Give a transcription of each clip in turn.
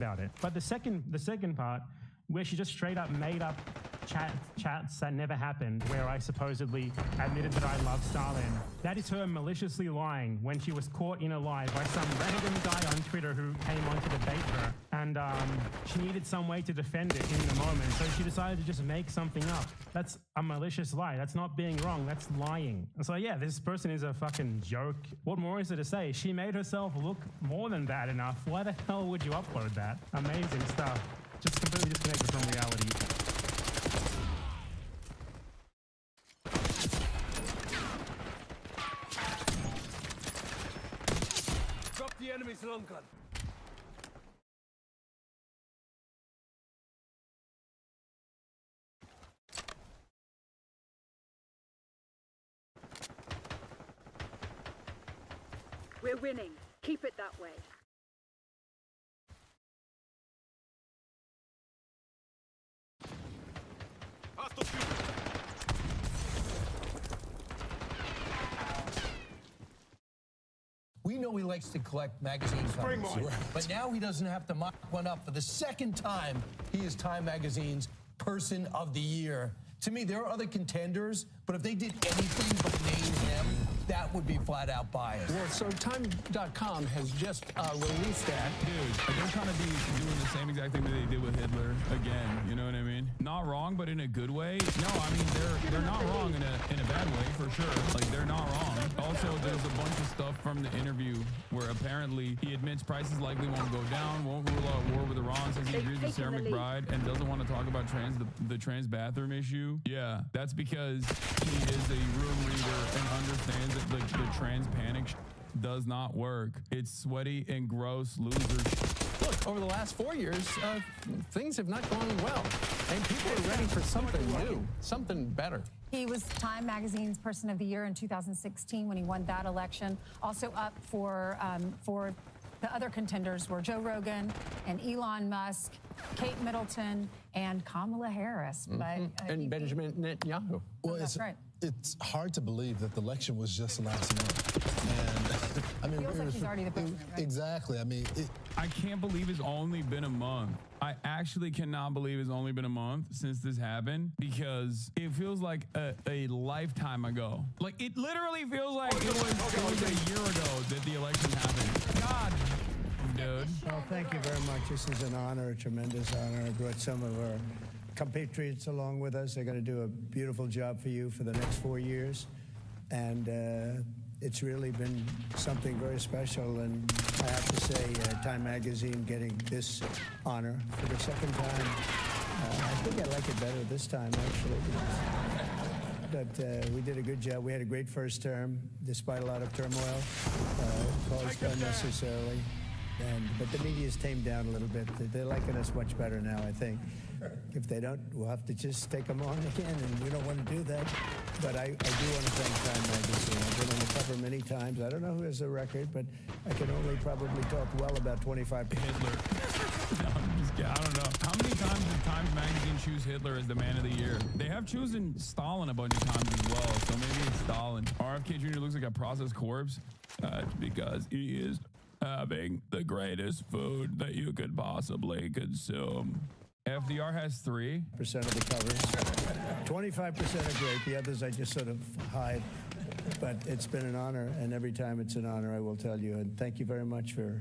about it. But the second part, where she just straight up made up chats that never happened, where I supposedly admitted that I love Stalin, that is her maliciously lying when she was caught in a lie by some random guy on Twitter who came on to debate her. And she needed some way to defend it in the moment, so she decided to just make something up. That's a malicious lie. That's not being wrong. That's lying. And so yeah, this person is a fucking joke. What more is there to say? She made herself look more than bad enough. Why the hell would you upload that? Amazing stuff. Just completely disconnected from reality. Drop the enemy's long gun. We're winning. Keep it that way. We know he likes to collect magazine covers, but now he doesn't have to mock one up. For the second time, he is Time Magazine's Person of the Year. To me, there are other contenders, but if they did anything but name him, that would be flat out biased. Well, so Time.com has just released that. Dude, they're trying to be doing the same exact thing that they did with Hitler again. You know what I mean? Not wrong, but in a good way. No, I mean, they're not wrong in a bad way, for sure. Like, they're not wrong. Also, there's a bunch of stuff from the interview where apparently he admits prices likely won't go down, won't rule out war with Iran, says he agrees with Sarah McBride, and doesn't want to talk about the trans bathroom issue. Yeah, that's because he is a room reader and understands that the trans panic does not work. It's sweaty and gross loser. Look, over the last 4 years, things have not gone well, and people are ready for something new, something better. He was Time Magazine's Person of the Year in 2016 when he won that election. Also up for the other contenders were Joe Rogan and Elon Musk, Kate Middleton, and Kamala Harris. And Benjamin Netanyahu. Well, that's right. It's hard to believe that the election was just last month. And I mean, feels like he's already the president, right? Exactly. I mean, I can't believe it's only been a month. I actually cannot believe it's only been a month since this happened, because it feels like a lifetime ago. Like, it literally feels like it was a year ago that the election happened. God, dude. Well, thank you very much. This is an honor, a tremendous honor. I brought some of our compatriots along with us. They're going to do a beautiful job for you for the next 4 years. And it's really been something very special. And I have to say, Time Magazine getting this honor for the second time. I think I like it better this time, actually. But we did a good job. We had a great first term, despite a lot of turmoil caused unnecessarily. But the media's tamed down a little bit. They're liking us much better now, I think. If they don't, we'll have to just take them on again, and we don't want to do that. But I do want to thank Time Magazine. I've been on the cover many times. I don't know who has the record, but I can only probably talk well about 25 Hitler. No, I'm just kidding. I don't know. How many times did Time Magazine choose Hitler as the man of the year? They have chosen Stalin a bunch of times as well, so maybe it's Stalin. RFK Jr. looks like a processed corpse because he is having the greatest food that you could possibly consume. FDR has 3% of the covers. 25% are great. The others I just sort of hide. But it's been an honor, and every time it's an honor, I will tell you. And thank you very much for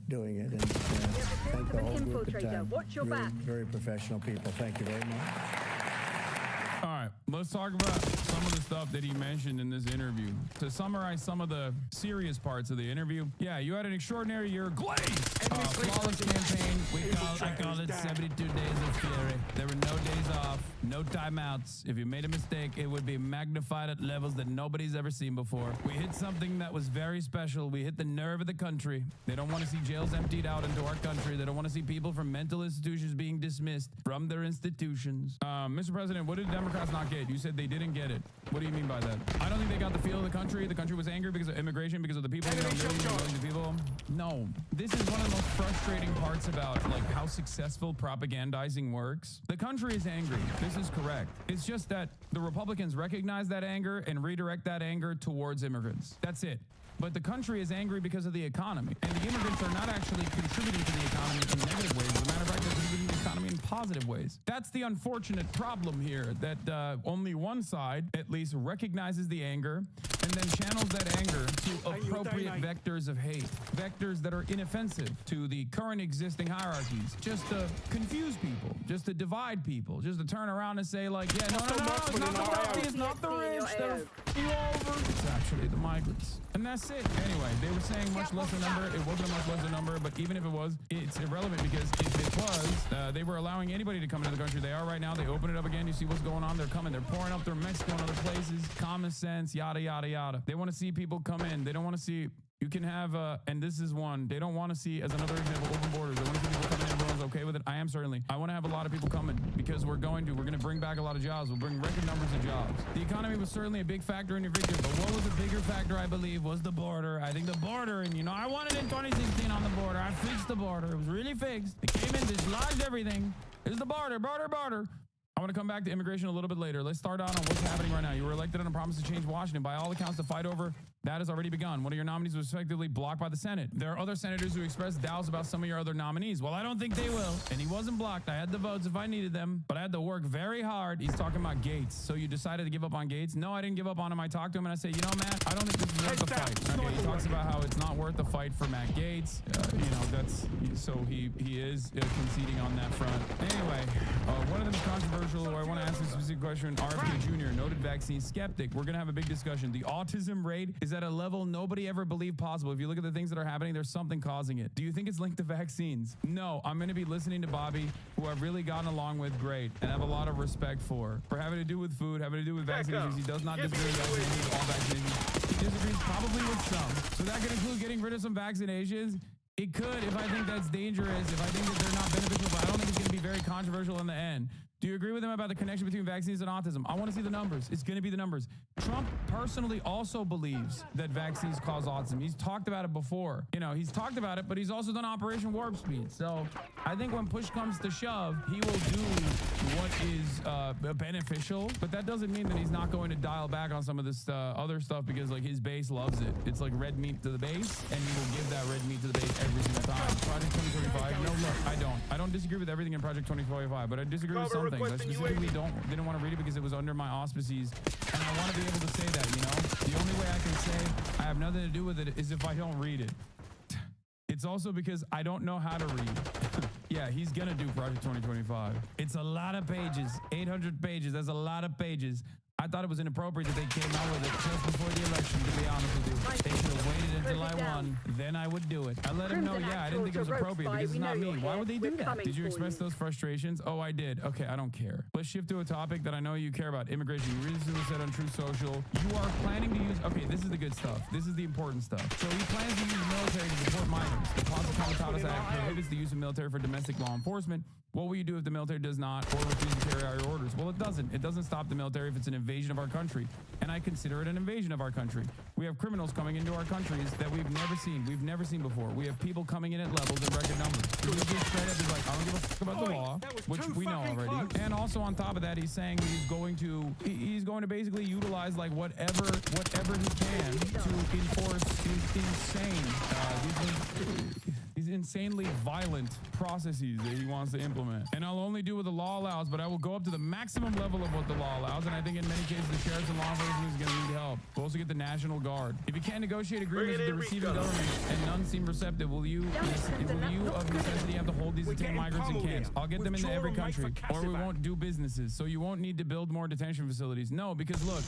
doing it. And thank the whole group at Time. Watch your back. Very professional people. Thank you very much. All right, let's talk about some of the stuff that he mentioned in this interview. To summarize some of the serious parts of the interview, yeah, you had an extraordinary year. Glaze! Flawless campaign. I call it 72 days of fury. There were no days off, no timeouts. If you made a mistake, it would be magnified at levels that nobody's ever seen before. We hit something that was very special. We hit the nerve of the country. They don't want to see jails emptied out into our country. They don't want to see people from mental institutions being dismissed from their institutions. Mr. President, what did Democrats not get? You said they didn't get it. What do you mean by that? I don't think they got the feel of the country. The country was angry because of immigration, because of the people. Millions of people. No, this is one of the most frustrating parts about like how successful propagandizing works. The country is angry. This is correct. It's just that the Republicans recognize that anger and redirect that anger towards immigrants. That's it. but the country is angry because of the economy. And the immigrants are not actually contributing to the economy in negative ways. As a matter of fact, they're contributing to the economy in positive ways. That's the unfortunate problem here, that only one side at least recognizes the anger and then channels that anger to appropriate vectors of hate, vectors that are inoffensive to the current existing hierarchies, just to confuse people, just to divide people, just to turn around and say like, yeah, no, it's not the wealthy, it's not the rich, they're you over. It's actually the migrants. And that's it. Anyway, they were saying much lesser number. It wasn't a much lesser number, but even if it was, it's irrelevant because if it was, they were allowing anybody to come into the country. They are right now. They open it up again. You see what's going on. They're coming. They're pouring up through Mexico and other places. Common sense, yada, yada, yada. They want to see people come in. They don't want to see... You can have, and this is one, they don't want to see, as another example, open borders. They want to see people coming in, everyone's okay with it. I am certainly. I want to have a lot of people coming because we're going to bring back a lot of jobs. We'll bring record numbers of jobs. The economy was certainly a big factor in your victory, but what was a bigger factor, I believe, was the border. I think the border, and I won it in 2016 on the border. I fixed the border. It was really fixed. It came in, dislodged everything. It's the border. I want to come back to immigration a little bit later. Let's start out on what's happening right now. You were elected on a promise to change Washington. By all accounts, the fight over that has already begun. One of your nominees was effectively blocked by the Senate. There are other senators who expressed doubts about some of your other nominees. Well, I don't think they will. And he wasn't blocked. I had the votes if I needed them, but I had to work very hard. He's talking about Gaetz. So you decided to give up on Gaetz? No, I didn't give up on him. I talked to him and I said, Matt, I don't think this is worth the fight. Okay, he talks about how it's not worth the fight for Matt Gaetz. He is conceding on that front. Anyway, one of them is controversial, or I want to ask a specific question. RFK Jr., noted vaccine skeptic. We're going to have a big discussion. The autism rate is at a level nobody ever believed possible. If you look at the things that are happening, there's something causing it. Do you think it's linked to vaccines? No, I'm going to be listening to Bobby, who I've really gotten along with great and have a lot of respect for having to do with food, having to do with vaccinations. He does not disagree with all vaccinations. He disagrees probably with some. So that could include getting rid of some vaccinations. It could if I think that's dangerous, if I think that they're not beneficial, but I don't think it's going to be very controversial in the end. Do you agree with him about the connection between vaccines and autism? I want to see the numbers. It's going to be the numbers. Trump personally also believes that vaccines cause autism. He's talked about it before. He's talked about it, but he's also done Operation Warp Speed. So I think when push comes to shove, he will do what is beneficial, but that doesn't mean that he's not going to dial back on some of this other stuff because his base loves it. It's like red meat to the base, and he will give that red meat to the base every single time. Project 2025. No, look, I don't disagree with everything in Project 2025, but I disagree with something. I specifically didn't want to read it because it was under my auspices, and I want to be able to say that, The only way I can say I have nothing to do with it is if I don't read it. It's also because I don't know how to read. Yeah, he's going to do Project 2025. It's a lot of pages, 800 pages. That's a lot of pages. I thought it was inappropriate that they came out with it just before the election, to be honest with you. They should have waited until I won. Then I would do it. I let him know, I didn't think it was appropriate because it's not me. Why would they do that? Did you express those frustrations? Oh, I did. Okay, I don't care. Let's shift to a topic that I know you care about. Immigration. You recently said on True Social, you are planning to use... Okay, this is the good stuff. This is the important stuff. So he plans to use military to deport migrants. The Comitatus Act prohibits the use of military for domestic law enforcement. What will you do if the military does not or refuses to carry out your orders? Well, it doesn't. It doesn't stop the military if it's an invasion of our country. And I consider it an invasion of our country. We have criminals coming into our countries that we've never seen. We've never seen before. We have people coming in at levels and record numbers. He's just straight up is like, I don't give a fuck about the law, which we know already. And also on top of that, he's saying he's going to basically utilize whatever he can to enforce these insanely violent processes that he wants to implement. And I'll only do what the law allows, but I will go up to the maximum level of what the law allows. And I think in many cases, the sheriffs and law enforcement is going to need help. We'll also get the National Guard. If you can't negotiate agreements with the receiving government and none seem receptive, will you of necessity have to hold these detained migrants in camps? I'll get them into every country, or we won't do businesses. So you won't need to build more detention facilities. No, because look,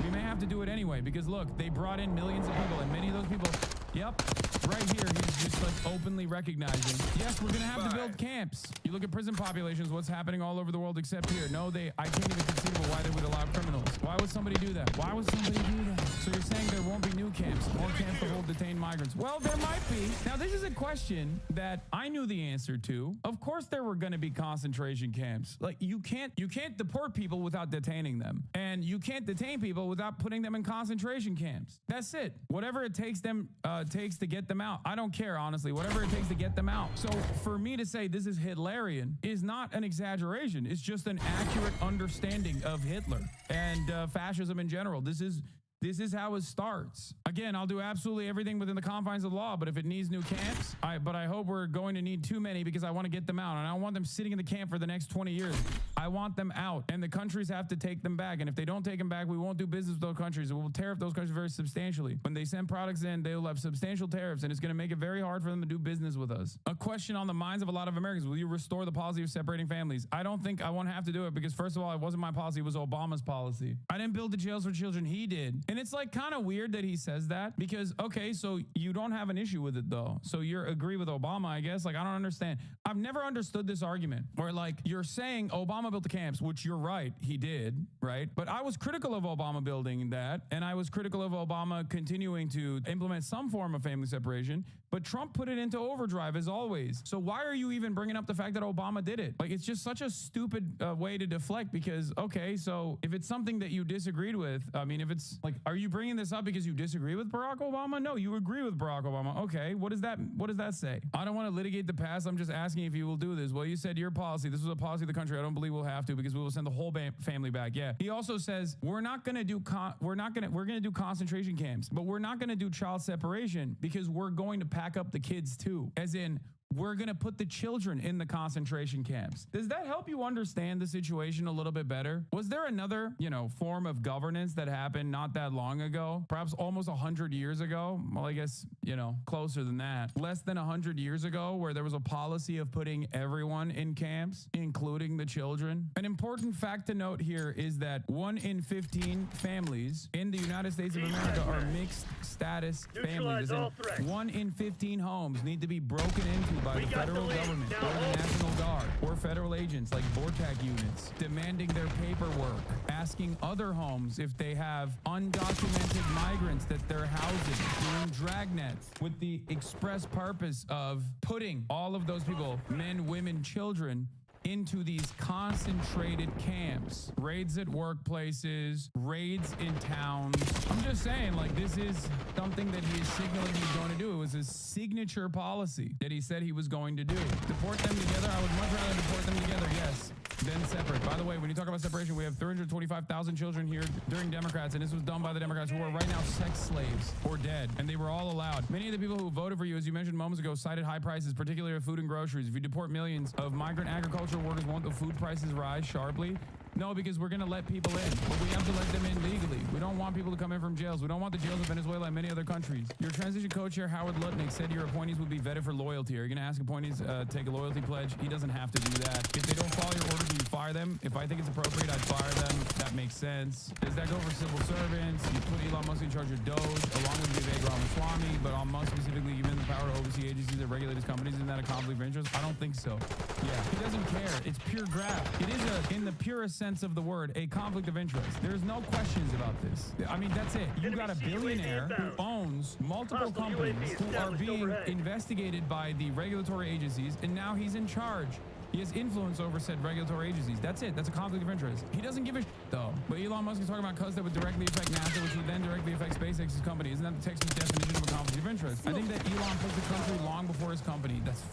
we may have to do it anyway, because look, they brought in millions of people, and many of those people, yep, right here, he's just openly recognizing, yes, we're going to have to build camps. You look at prison populations, what's happening all over the world except here. No, I can't even conceive of why they would allow criminals. Why would somebody do that? Why would somebody do that? So you're saying there won't be new camps, more camps to hold detained migrants. Well, there might be. Now, this is a question that I knew the answer to. Of course, there were going to be concentration camps. You can't deport people without detaining them. And you can't detain people without putting them in concentration camps. That's it. Whatever it takes to get them out. I don't care, honestly. Whatever it takes to get them out. So for me to say this is Hitlerian is not an exaggeration. It's just an accurate understanding of Hitler and fascism in general. This is This is how it starts. Again, I'll do absolutely everything within the confines of the law, but if it needs new camps, I hope we're going to need too many because I want to get them out. And I don't want them sitting in the camp for the next 20 years. I want them out. And the countries have to take them back. And if they don't take them back, we won't do business with those countries. It will tariff those countries very substantially. When they send products in, they will have substantial tariffs, and it's going to make it very hard for them to do business with us. A question on the minds of a lot of Americans: will you restore the policy of separating families? I don't think I won't have to do it because, first of all, it wasn't my policy. It was Obama's policy. I didn't build the jails for children. He did. And it's like kind of weird that he says that because, okay, so you don't have an issue with it though. So you agree with Obama, I guess. Like, I don't understand. I've never understood this argument where like you're saying Obama built the camps, which you're right. He did. Right. But I was critical of Obama building that. And I was critical of Obama continuing to implement some form of family separation. But Trump put it into overdrive as always. So why are you even bringing up the fact that Obama did it? Like, it's just such a stupid way to deflect because, okay, so if it's something that you disagreed with, I mean, if it's like, are you bringing this up because you disagree with Barack Obama? No, you agree with Barack Obama. Okay, what does that say? I don't want to litigate the past. I'm just asking if you will do this. Well, you said your policy. This was a policy of the country. I don't believe we'll have to because we will send the whole family back. Yeah. He also says we're going to do concentration camps, but we're not going to do child separation because we're going to pack up the kids too. As in, we're going to put the children in the concentration camps. Does that help you understand the situation a little bit better? Was there another, form of governance that happened not that long ago? Perhaps almost 100 years ago? Well, I guess, closer than that. Less than 100 years ago where there was a policy of putting everyone in camps, including the children. An important fact to note here is that 1 in 15 families in the United States of America are mixed status families. As in, 1 in 15 homes need to be broken into by the federal government or the National Guard or federal agents like Vortac units, demanding their paperwork, asking other homes if they have undocumented migrants that they're housing, doing dragnets with the express purpose of putting all of those people, men, women, children, into these concentrated camps, raids at workplaces, raids in towns. I'm just saying, like, this is something that he is signaling he's going to do. It was his signature policy that he said he was going to do. Deport them together? I would much rather deport them together, yes, than separate. By the way, when you talk about separation, we have 325,000 children here during Democrats, and this was done by the Democrats who are right now sex slaves or dead, and they were all allowed. Many of the people who voted for you, as you mentioned moments ago, cited high prices, particularly of food and groceries. If you deport millions of migrant agricultural workers, won't the food prices rise sharply? No, because we're going to let people in, but we have to let them in legally. We don't want people to come in from jails. We don't want the jails of Venezuela and many other countries. Your transition co-chair, Howard Lutnick, said your appointees would be vetted for loyalty. Are you going to ask appointees take a loyalty pledge? He doesn't have to do that. If they don't follow your orders, you fire them. If I think it's appropriate, I'd fire them. That makes sense. Does that go for civil servants? You put Elon Musk in charge of Doge, along with Vivek Ramaswamy, but on Musk specifically given the power to oversee agencies that regulate his companies. Isn't that a conflict of interest? I don't think so. Yeah, he doesn't care. It's pure graft. It is, in the purest sense of the word, a conflict of interest. There's no questions about this. I mean, that's it. You got a billionaire who owns multiple companies who are being investigated by the regulatory agencies, and now he's in charge. He has influence over said regulatory agencies. That's it. That's a conflict of interest. He doesn't give a shit, though. But Elon Musk is talking about cuts that would directly affect NASA, which would then directly affect SpaceX's company. Isn't that the textbook definition of a conflict of interest? I think that Elon put the country long before his company. That's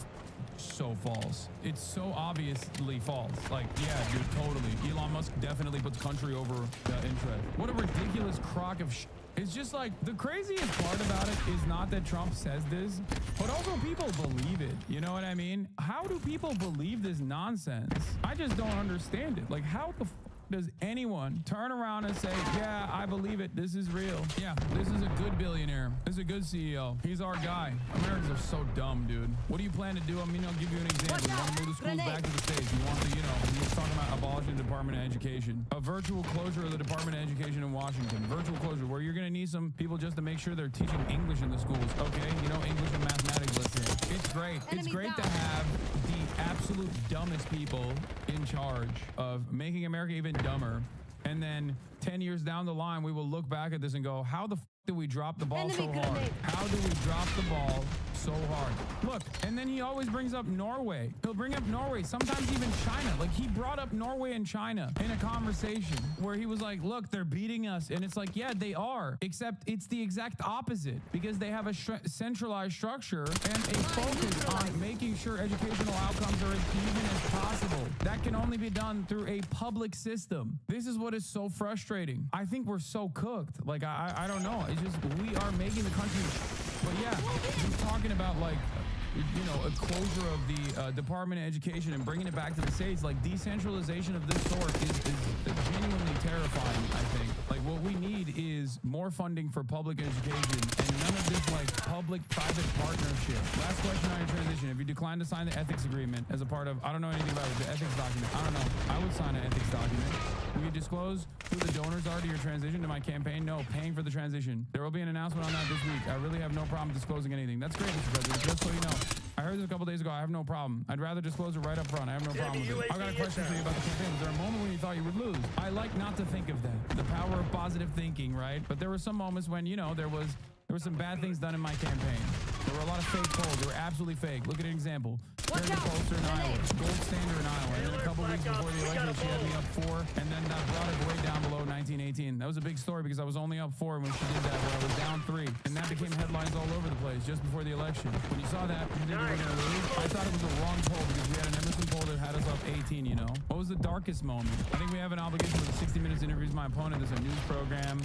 so false. It's so obviously false. Like, yeah, dude, totally. Elon Musk definitely puts country over interest. What a ridiculous crock of shit. It's just like, the craziest part about it is not that Trump says this, but also people believe it. You know what I mean? How do people believe this nonsense? I just don't understand it. Like, how the does anyone turn around and say, yeah, I believe it, this is real? Yeah, this is a good billionaire. This is a good CEO. He's our guy. Americans are so dumb, dude. What do you plan to do? I mean, I'll give you an example. You want to move the schools back to the States. You want to, you're talking about abolishing the Department of Education. A virtual closure of the Department of Education in Washington. Virtual closure, where you're going to need some people just to make sure they're teaching English in the schools. Okay, English and mathematics, let's say. It's great. It's great to have the absolute dumbest people in charge of making America even dumber, and then 10 years down the line we will look back at this and go, how the did we drop the ball so hard? How do we drop the ball so hard? Look, and then he always brings up Norway. He'll bring up Norway, sometimes even China. Like, he brought up Norway and China in a conversation where he was like, look, they're beating us. And it's like, yeah, they are, except it's the exact opposite, because they have a centralized structure and a focus on making sure educational outcomes are as even as possible. That that can only be done through a public system. This is what is so frustrating. I think we're so cooked. Like, I don't know. It's just, we are making the country. But yeah, he's talking about like, you know, a closure of the Department of Education and bringing it back to the states. Like, decentralization of this sort is genuinely terrifying, I think. Like, what we need is more funding for public education and none of this like public-private partnership. Last question on your transition. If you decline to sign the ethics agreement as a part of, I don't know anything about it, the ethics document. I don't know. I would sign an ethics document. Will you disclose who the donors are to your transition, to my campaign? No, paying for the transition. There will be an announcement on that this week. I really have no problem disclosing anything. That's great, Mr. President. Just so you know. I heard this a couple days ago. I have no problem. I'd rather disclose it right up front. I have no problem with it. I got a question for you about the campaign. Was there a moment when you thought you would lose? I like not to think of that. The power of positive thinking, right? But there were some moments when, you know, there were some bad things done in my campaign. There were a lot of fake polls. They were absolutely fake. Look at an example. There's a pollster in Iowa. Gold standard in Iowa. And then a couple weeks before the election, she had me up 4, and then brought it way down below 1918. That was a big story because I was only up 4 when she did that, where I was down 3. And that became headlines all over the place just before the election. When you saw that, you think you were going to lose? I thought it was the wrong poll because we had an Emerson poll that had us up 18, you know? What was the darkest moment? I think we have an obligation with the 60 Minutes interviews my opponent. There's a news program.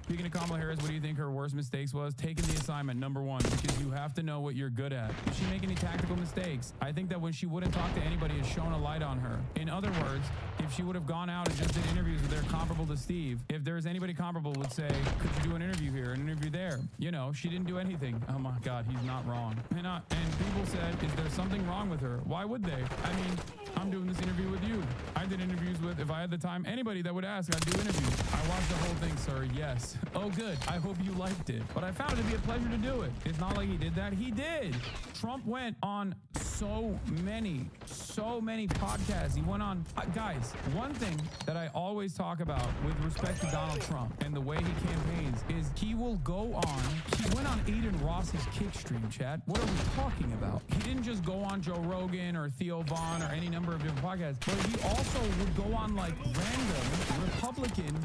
Speaking of Kamala Harris, what do you think her worst mistakes was? Taking the assignment, number 1, because you have to know what you're good at. Did she make any tactical mistakes? I think that when she wouldn't talk to anybody, it shone a light on her. In other words, if she would have gone out and just did interviews with their comparable to Steve, if there's anybody comparable would say, could you do an interview here, an interview there? You know, she didn't do anything. Oh my God, he's not wrong. And people said, is there something wrong with her? Why would they? I mean, I'm doing this interview with you. I did interviews with, if I had the time, anybody that would ask, I'd do interviews. I watched the whole thing, sir, yes. Oh, good. I hope you liked it. But I found it to be a pleasure to do it. It's not like he did that. He did. Trump went on so many podcasts. He went on, guys, one thing that I always talk about with respect to Donald Trump and the way he campaigns is he will go on, he went on Aiden Ross's kick stream, chat. What are we talking about? He didn't just go on Joe Rogan or Theo Vaughn or any number of different podcasts, but he also would go on like random Republican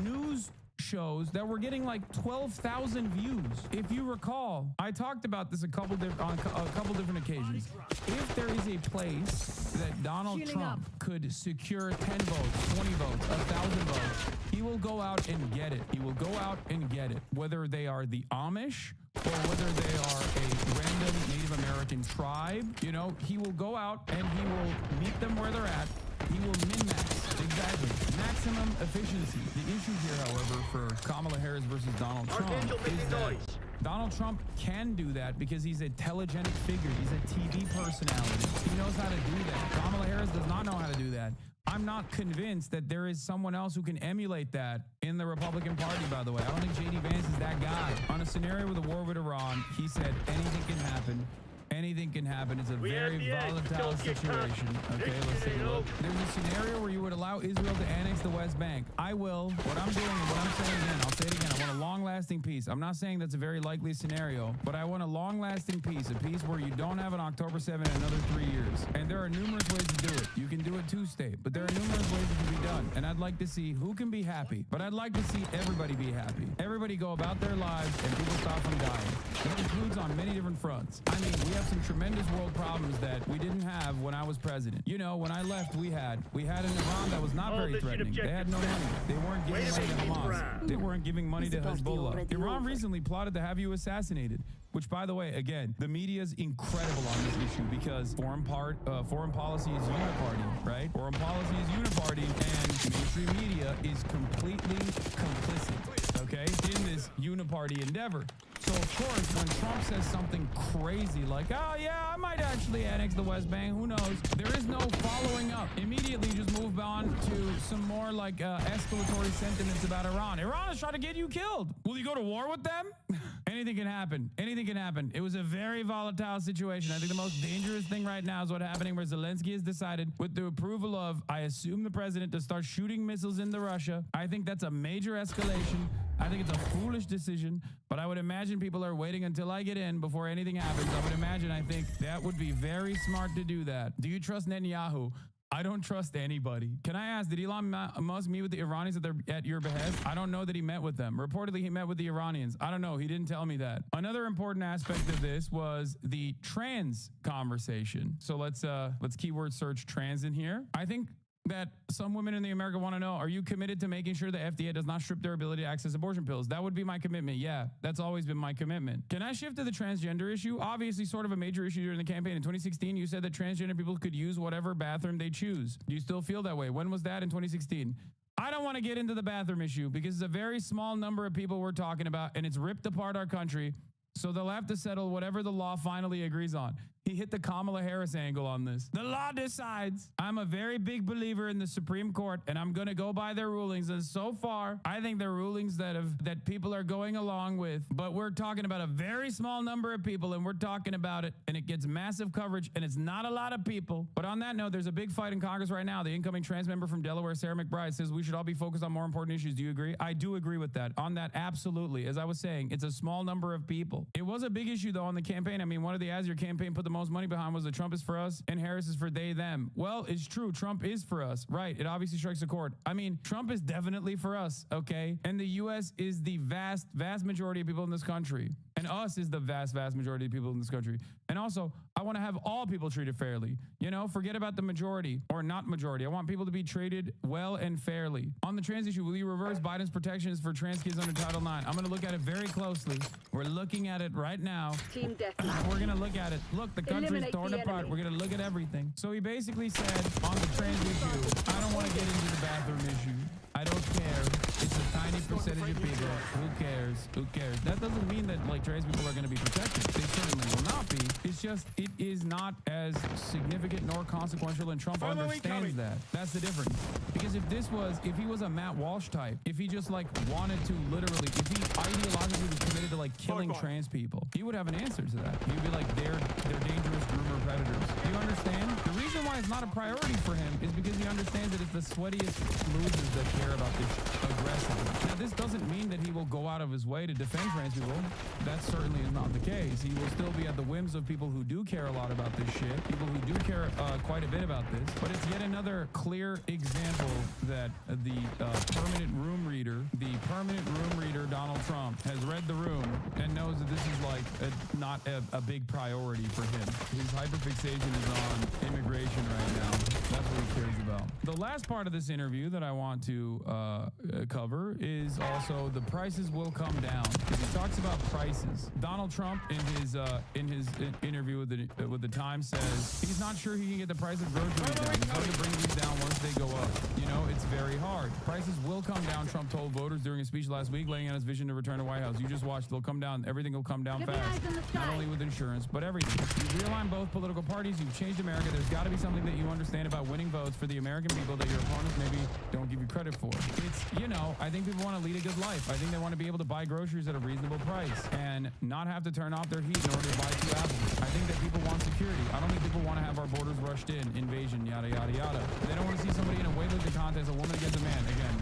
news shows that were getting like 12,000 views. If you recall, I talked about this on a couple different occasions. If there is a place that Donald Trump could secure 10 votes, 20 votes, 1,000 votes, he will go out and get it. He will go out and get it. Whether they are the Amish or whether they are a random Native American tribe, you know, he will go out and he will meet them where they're at. He will min-max. Exactly. Maximum efficiency. The issue here, however, for Kamala Harris versus Donald Trump is that Donald Trump can do that because he's a telegenic figure. He's a TV personality. He knows how to do that. Kamala Harris does not know how to do that. I'm not convinced that there is someone else who can emulate that in the Republican Party, by the way. I don't think J.D. Vance is that guy. On a scenario with a war with Iran, he said anything can happen. Anything can happen. It's a very volatile situation. Okay, let's take a look. There's a scenario where you would allow Israel to annex the West Bank. I will. What I'm doing and what I'm saying again, I'll say it again. I want a long-lasting peace. I'm not saying that's a very likely scenario, but I want a long-lasting peace, a peace where you don't have an October 7 in another 3 years. And there are numerous ways to do it. You can do it two-state, but there are numerous ways it can be done. And I'd like to see who can be happy, but I'd like to see everybody be happy. Everybody go about their lives and people stop from dying. That includes on many different fronts. I mean, we have some tremendous world problems that we didn't have when I was president. You know, when I left, we had an Iran that was not very threatening. They had no money. They weren't giving money to Hamas. They weren't giving money to Hezbollah. Iran recently plotted to have you assassinated. Which, by the way, again, the media is incredible on this issue because foreign policy is uniparty, right? Foreign policy is uniparty, and mainstream media is completely complicit, okay, in this uniparty endeavor. So, of course, when Trump says something crazy like, oh, yeah, I might actually annex the West Bank, who knows? There is no following up. Immediately just move on to some more, like, escalatory sentiments about Iran. Iran is trying to get you killed. Will you go to war with them? Anything can happen. Anything can happen. It was a very volatile situation. I think the most dangerous thing right now is what's happening where Zelensky has decided, with the approval of, I assume, the president, to start shooting missiles into Russia. I think that's a major escalation. I think it's a foolish decision, but I would imagine people are waiting until I get in before anything happens. I would imagine, I think that would be very smart to do that. Do you trust Netanyahu? I don't trust anybody. Can I ask, did Elon Musk meet with the Iranians at your behest? I don't know that he met with them. Reportedly, he met with the Iranians. I don't know. He didn't tell me that. Another important aspect of this was the trans conversation. So let's keyword search trans in here. I think that some women in the America want to know, are you committed to making sure the FDA does not strip their ability to access abortion pills? That would be my commitment. Yeah, that's always been my commitment. Can I shift to the transgender issue? Obviously, sort of a major issue during the campaign. In 2016, you said that transgender people could use whatever bathroom they choose. Do you still feel that way? When was that in 2016? I don't want to get into the bathroom issue because it's a very small number of people we're talking about, and it's ripped apart our country. So they'll have to settle whatever the law finally agrees on. He hit the Kamala Harris angle on this. The law decides. I'm a very big believer in the Supreme Court, and I'm going to go by their rulings. And so far, I think they're rulings that people are going along with. But we're talking about a very small number of people, and we're talking about it, and it gets massive coverage, and it's not a lot of people. But on that note, there's a big fight in Congress right now. The incoming trans member from Delaware, Sarah McBride, says we should all be focused on more important issues. Do you agree? I do agree with that. On that, absolutely. As I was saying, it's a small number of people. It was a big issue, though, on the campaign. I mean, one of the ads your campaign put the most money behind was that Trump is for us and Harris is for they, them. Well, it's true. Trump is for us. Right. It obviously strikes a chord. I mean, Trump is definitely for us. OK. And the U.S. is the vast majority of people in this country. And us is the vast majority of people in this country. And also, I want to have all people treated fairly. You know, forget about the majority or not majority. I want people to be treated well and fairly. On the trans issue, will you reverse Biden's protections for trans kids under Title IX? I'm going to look at it very closely. We're looking at it right now. Team deathmatch. We're going to look at it. Look, the country's torn apart. We're going to look at everything. So he basically said on the trans issue, I don't want to get into the bathroom issue. I don't care. It's a tiny percentage of people. Who cares? Who cares? That doesn't mean that like trans people are going to be protected. They certainly will not be. It's just it is not as significant nor consequential, and Trump understands that. That's the difference. Because if he was a Matt Walsh type, if he just like wanted to literally, if he ideologically was committed to like killing trans people, he would have an answer to that. He'd be like, they're dangerous groomer predators. Do you understand? The reason why it's not a priority for him is because he understands that it's the sweatiest losers that care about this aggressively. Now, this doesn't mean that he will go out of his way to defend trans people. That certainly is not the case. He will still be at the whims of people who do care a lot about this shit, people who do care quite a bit about this. But it's yet another clear example that the permanent room reader, Donald Trump, has read the room and knows that this is like not a big priority for him. His hyperfixation is on immigration right now. That's what he cares about. The last part of this interview that I want to cover is also the prices will come down. He talks about prices. Donald Trump in his interview with the Times says he's not sure he can get the price of groceries down. He's hard to bring these down once they go up. You know, it's very hard. Prices will come down, Trump told voters during a speech last week laying out his vision to return to White House. You just watch, they'll come down. Everything will come down fast. Not only with insurance, but everything. You realign both political parties. You've changed America. There's got to be something that you understand about winning votes for the American people that your opponents maybe don't give you credit for. It's, you know, I think people want to lead a good life. I think they want to be able to buy groceries at a reasonable price and not have to turn off their heat in order to buy 2 apples. I think that people want security. I don't think people want to have our borders rushed in, invasion, yada, yada, yada. They don't want to see somebody in a weightlifting contest, a woman against a man. Again,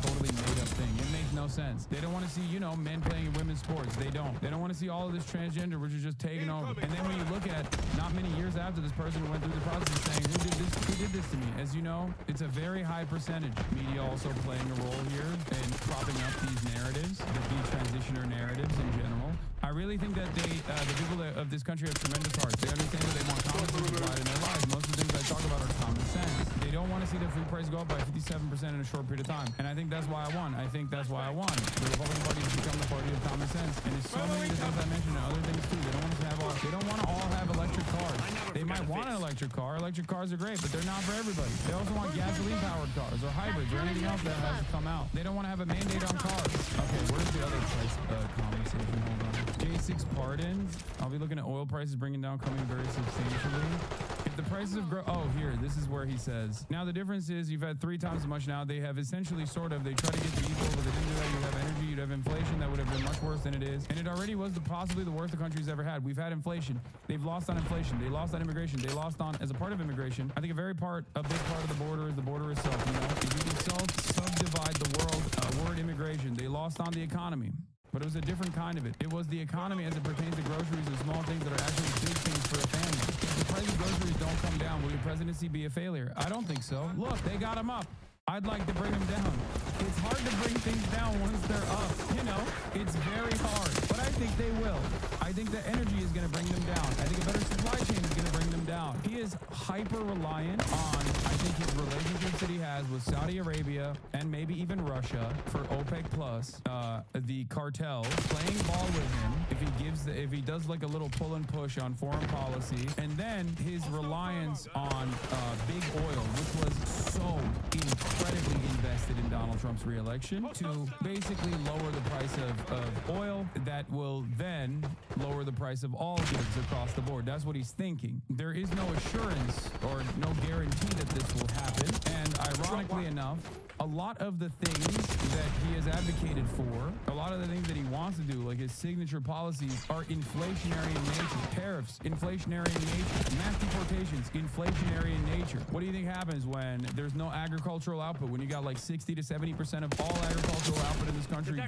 totally made up thing. It makes no sense. They don't want to see, you know, men playing in women's sports. They don't. They don't want to see all of this transgender, which is just taken over. And then when you look at not many years after this person who went through the process saying, who did this to me? As you know, it's a very high percentage. Media also playing a role here and propping up these narratives, the detransitioner narratives in general. I really think that the people of this country have tremendous hearts. They understand that they want common sense applied in their lives. Most of the things I talk about are common sense. They don't want to see the food price go up by 57% in a short period of time. And I think that's why I won. I think that's why I won. The Republican Party has become the party of common sense. And it's so many of the things I mentioned and other things too. They don't want to all have electric cars. They might want an electric car. Electric cars are great, but they're not for everybody. They also want gasoline-powered cars or hybrids or anything else that has to come out. They don't want to have a mandate on cars. Okay, where's the other price conversation? Hold on. J6 pardons. I'll be looking at oil prices coming very substantially. If the prices of here, this is where he says. Now the difference is you've had 3 times as much now. They have essentially they try to get you equal, but they didn't do that. You have energy, you'd have inflation that would have been much worse than it is. And it already was possibly the worst the country's ever had. We've had inflation. They've lost on inflation. They lost on immigration. They lost on, as a part of immigration, I think a big part of the border is the border itself. You know, if you can subdivide the word immigration, they lost on the economy. But it was a different kind of it. It was the economy as it pertains to groceries and small things that are actually big things for a family. If the price of groceries don't come down, will your presidency be a failure? I don't think so. Look, they got them up. I'd like to bring them down. It's hard to bring things down once they're up. You know, it's very hard. But I think they will. I think the energy is going to bring them down. I think a better supply chain is going to bring them down. He is hyper-reliant on, I think, his relationship has with Saudi Arabia and maybe even Russia for OPEC plus, the cartel playing ball with him if he does like a little pull and push on foreign policy, and then his reliance on big oil, which was so incredibly invested in Donald Trump's reelection, to basically lower the price of oil that will then lower the price of all goods across the board. That's what he's thinking. There is no assurance or no guarantee that this will happen. And ironically enough, a lot of the things that he has advocated for, a lot of the things that he wants to do, like his signature policies, are inflationary in nature. Tariffs, inflationary in nature. Mass deportations, inflationary in nature. What do you think happens when there's no agricultural output, when you got like 60 to 70% of all agricultural output in this country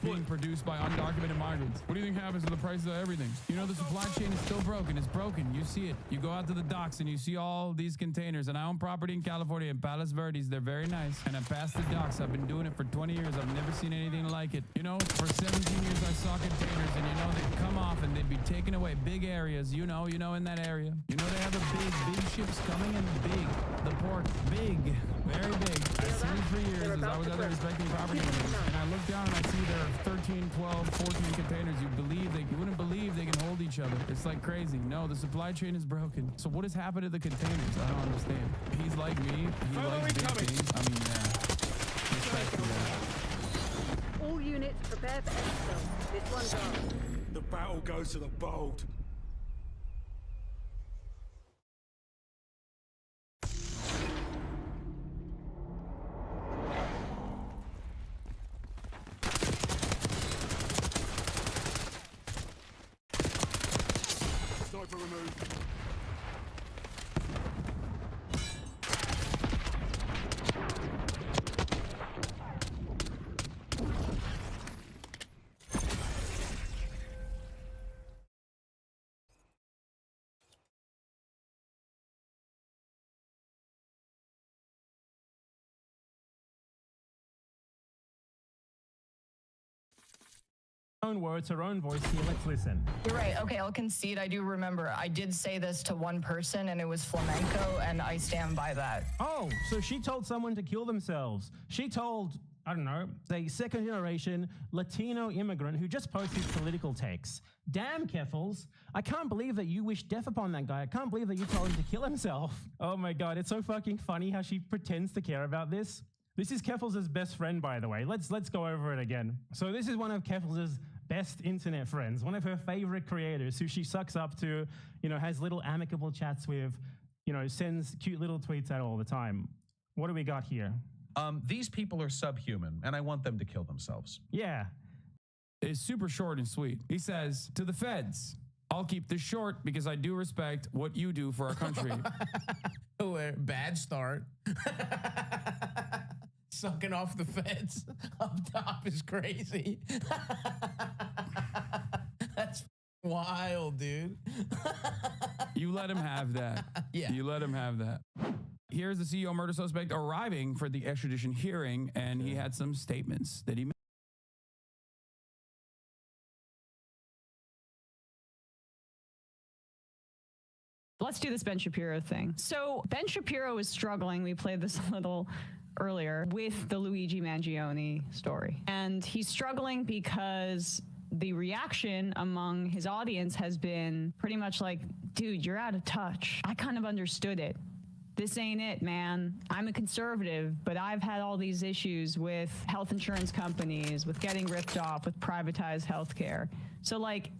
being produced by undocumented migrants? What do you think happens to the price of everything? You know, the supply chain is still broken. It's broken. You see it. You go out to the docks and you see all these containers. And I own property in California in Palos Verdes. They're very nice. And past the docks. I've been doing it for 20 years. I've never seen anything like it. You know, for 17 years I saw containers, and you know, they'd come off and they'd be taken away. Big areas, you know, in that area. You know, they have the big ships coming in, big. The port, big, very big. I've seen it for years as I was out there inspecting property owners. And I look down and I see there are 13, 12, 14 containers. You wouldn't believe they can hold each other. It's like crazy. No, the supply chain is broken. So what has happened to the containers? I don't understand. He's like me. He likes big things. I mean, yeah. All units prepare for exfil. This one's ours. The battle goes to the bold. Sniper removed. Own words, her own voice here. Let's listen. You're right. Okay, I'll concede. I do remember. I did say this to one person, and it was flamenco, and I stand by that. Oh, so she told someone to kill themselves. She told, I don't know, a second-generation Latino immigrant who just posted political texts. Damn, Keffels. I can't believe that you wish death upon that guy. I can't believe that you told him to kill himself. Oh my God, it's so fucking funny how she pretends to care about this. This is Keffels' best friend, by the way. Let's go over it again. So this is one of Keffels' best internet friends, one of her favorite creators who she sucks up to, you know, has little amicable chats with, you know, sends cute little tweets out all the time. What do we got here? These people are subhuman, and I want them to kill themselves. Yeah. It's super short and sweet. He says, to the feds, I'll keep this short because I do respect what you do for our country. Bad start. Sucking off the feds up top is crazy. That's wild, dude. You let him have that. Yeah. You let him have that. Here's the CEO murder suspect arriving for the extradition hearing, and he had some statements that he made. Let's do this Ben Shapiro thing. So Ben Shapiro is struggling. We played this a little earlier with the Luigi Mangione story. And he's struggling because the reaction among his audience has been pretty much like, dude, you're out of touch. I kind of understood it. This ain't it, man. I'm a conservative, but I've had all these issues with health insurance companies, with getting ripped off, with privatized healthcare. So like,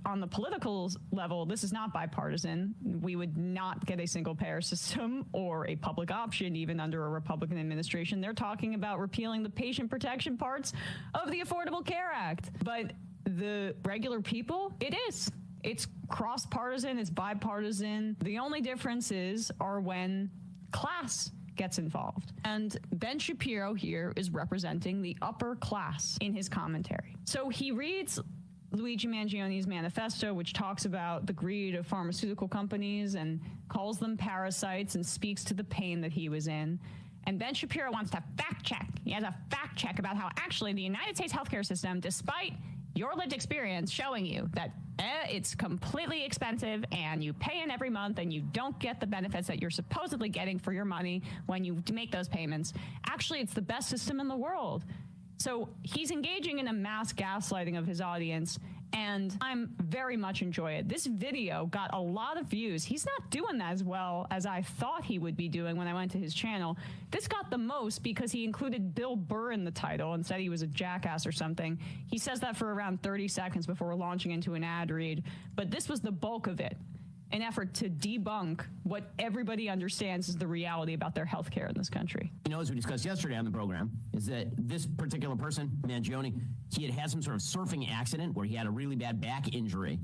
on the political level, this is not bipartisan. We would not get a single payer system or a public option even under a Republican administration. They're talking about repealing the patient protection parts of the Affordable Care Act. But the regular people, it is. It's cross-partisan, it's bipartisan. The only differences are when class gets involved. And Ben Shapiro here is representing the upper class in his commentary. So he reads Luigi Mangione's manifesto, which talks about the greed of pharmaceutical companies and calls them parasites and speaks to the pain that he was in. And Ben Shapiro wants to fact check. He has a fact check about how actually the United States healthcare system, despite your lived experience showing you that it's completely expensive and you pay in every month and you don't get the benefits that you're supposedly getting for your money when you make those payments. Actually, it's the best system in the world. So he's engaging in a mass gaslighting of his audience, and I'm very much enjoy it. This video got a lot of views. He's not doing as well as I thought he would be doing when I went to his channel. This got the most because he included Bill Burr in the title and said he was a jackass or something. He says that for around 30 seconds before launching into an ad read, but this was the bulk of it. An effort to debunk what everybody understands is the reality about their health care in this country. You know, as we discussed yesterday on the program, is that this particular person, Mangione, he had some sort of surfing accident where he had a really bad back injury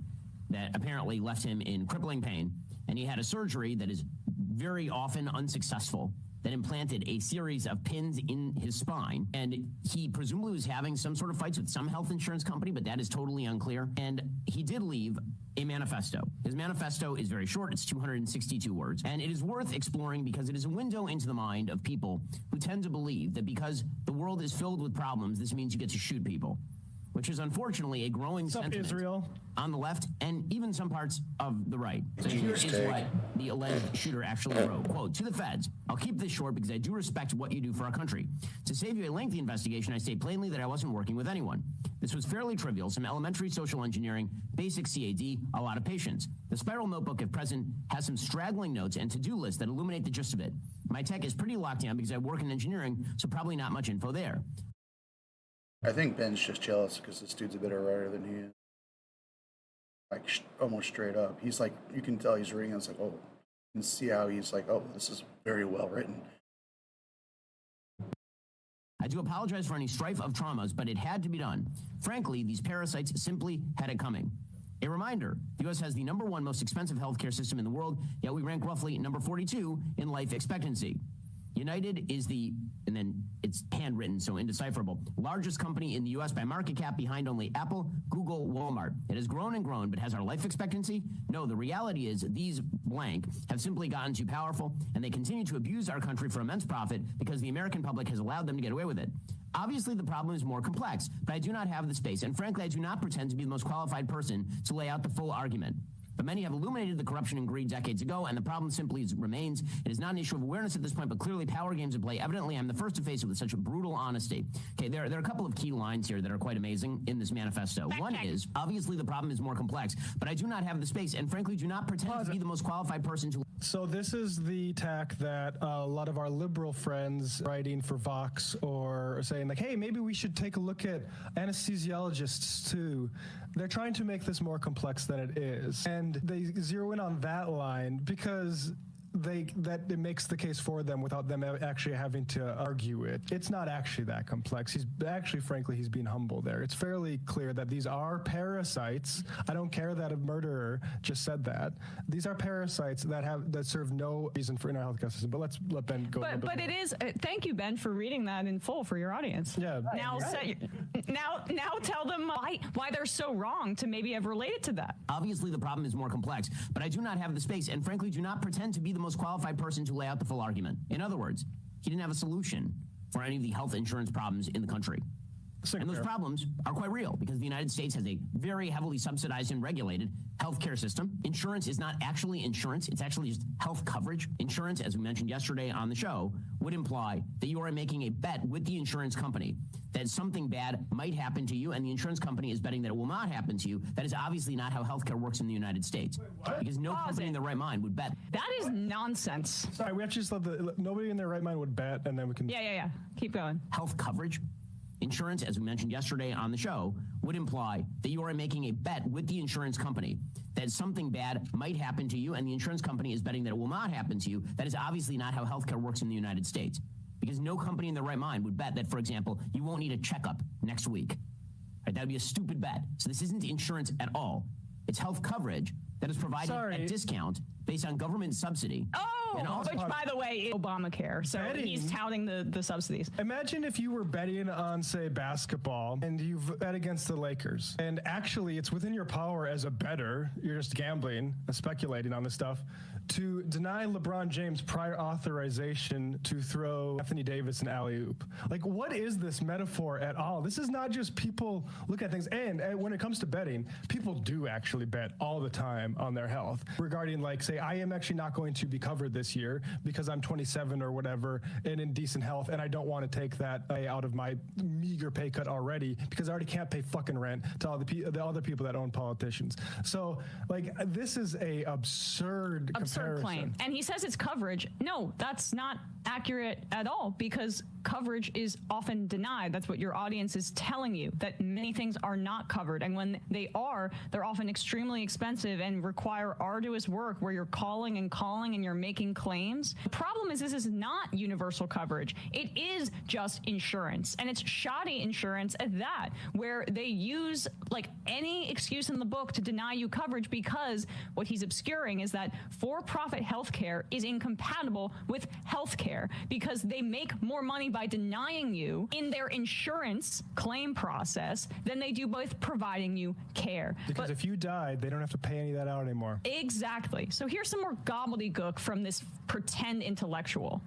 that apparently left him in crippling pain, and he had a surgery that is very often unsuccessful that implanted a series of pins in his spine. And he presumably was having some sort of fights with some health insurance company, but that is totally unclear. And he did leave a manifesto. His manifesto is very short. It's 262 words. And it is worth exploring because it is a window into the mind of people who tend to believe that because the world is filled with problems, this means you get to shoot people, which is unfortunately a growing sentiment Israel? On the left and even some parts of the right. So here is what the alleged shooter actually wrote. Quote, "To the feds, I'll keep this short because I do respect what you do for our country. To save you a lengthy investigation, I state plainly that I wasn't working with anyone. This was fairly trivial, some elementary social engineering, basic CAD, a lot of patience. The spiral notebook, if present, has some straggling notes and to-do lists that illuminate the gist of it. My tech is pretty locked down because I work in engineering, so probably not much info there." I think Ben's just jealous because this dude's a better writer than he is. Like, almost straight up. He's like, you can tell he's reading, and it's like, oh, you can see how he's like, oh, this is very well written. I do apologize for any strife of traumas, but it had to be done. Frankly, these parasites simply had it coming. A reminder, the U.S. has the #1 most expensive healthcare system in the world, yet we rank roughly number 42 in life expectancy. United is the, and then it's handwritten, so indecipherable, largest company in the U.S. by market cap behind only Apple, Google, Walmart. It has grown and grown, but has our life expectancy? No, the reality is these blank have simply gotten too powerful, and they continue to abuse our country for immense profit because the American public has allowed them to get away with it. Obviously, the problem is more complex, but I do not have the space, and frankly, I do not pretend to be the most qualified person to lay out the full argument. But many have illuminated the corruption and greed decades ago, and the problem simply remains. It is not an issue of awareness at this point, but clearly power games at play. Evidently, I'm the first to face it with such a brutal honesty. Okay, there are a couple of key lines here that are quite amazing in this manifesto. One is, obviously the problem is more complex, but I do not have the space, and frankly do not pretend to be the most qualified person to... So this is the tack that a lot of our liberal friends writing for Vox or saying like, hey, maybe we should take a look at anesthesiologists too. They're trying to make this more complex than it is. And they zero in on that line because it makes the case for them without them actually having to argue it. It's not actually that complex. Frankly, he's being humble there. It's fairly clear that these are parasites. I don't care that a murderer just said that. These are parasites that serve no reason for in our healthcare system. But let's let Ben go. But it is. Thank you, Ben, for reading that in full for your audience. Yeah. Now, now tell them why they're so wrong to maybe have related to that. Obviously, the problem is more complex, but I do not have the space, and frankly, do not pretend to be the most qualified person to lay out the full argument. In other words, he didn't have a solution for any of the health insurance problems in the country. And those problems are quite real because the United States has a very heavily subsidized and regulated healthcare system. Insurance is not actually insurance. It's actually just health coverage. Insurance, as we mentioned yesterday on the show, would imply that you are making a bet with the insurance company that something bad might happen to you, and the insurance company is betting that it will not happen to you. That is obviously not how healthcare works in the United States. Because no company in their right mind would bet. That is nonsense. Sorry, we actually just let nobody in their right mind would bet, and then we can... Yeah. Keep going. Health coverage. Insurance, as we mentioned yesterday on the show, would imply that you are making a bet with the insurance company that something bad might happen to you, and the insurance company is betting that it will not happen to you. That is obviously not how healthcare works in the United States. Because no company in their right mind would bet that, for example, you won't need a checkup next week. Right? That would be a stupid bet. So this isn't insurance at all. It's health coverage that is provided at discount based on government subsidy. Which, by the way, is Obamacare. So he's touting the subsidies. Imagine if you were betting on, say, basketball, and you bet against the Lakers. And actually, it's within your power as a bettor, you're just gambling, speculating on this stuff, to deny LeBron James prior authorization to throw Anthony Davis an alley-oop. Like, what is this metaphor at all? This is not just people look at things. And when it comes to betting, people do actually bet all the time on their health regarding, like, say, I am actually not going to be covered this year because I'm 27 or whatever and in decent health, and I don't want to take that out of my meager pay cut already because I already can't pay fucking rent to all the other people that own politicians. So, like, this is a absurd comparison. Claim. And he says it's coverage. No, that's not accurate at all, because coverage is often denied. That's what your audience is telling you, that many things are not covered. And when they are, they're often extremely expensive and require arduous work where you're calling and you're making claims. The problem is this is not universal coverage. It is just insurance, and it's shoddy insurance at that, where they use like any excuse in the book to deny you coverage, because what he's obscuring is that for-profit healthcare is incompatible with healthcare, because they make more money by denying you in their insurance claim process than they do both providing you care. Because if you died, they don't have to pay any of that out anymore. Exactly. So here's some more gobbledygook from this pretend intellectual.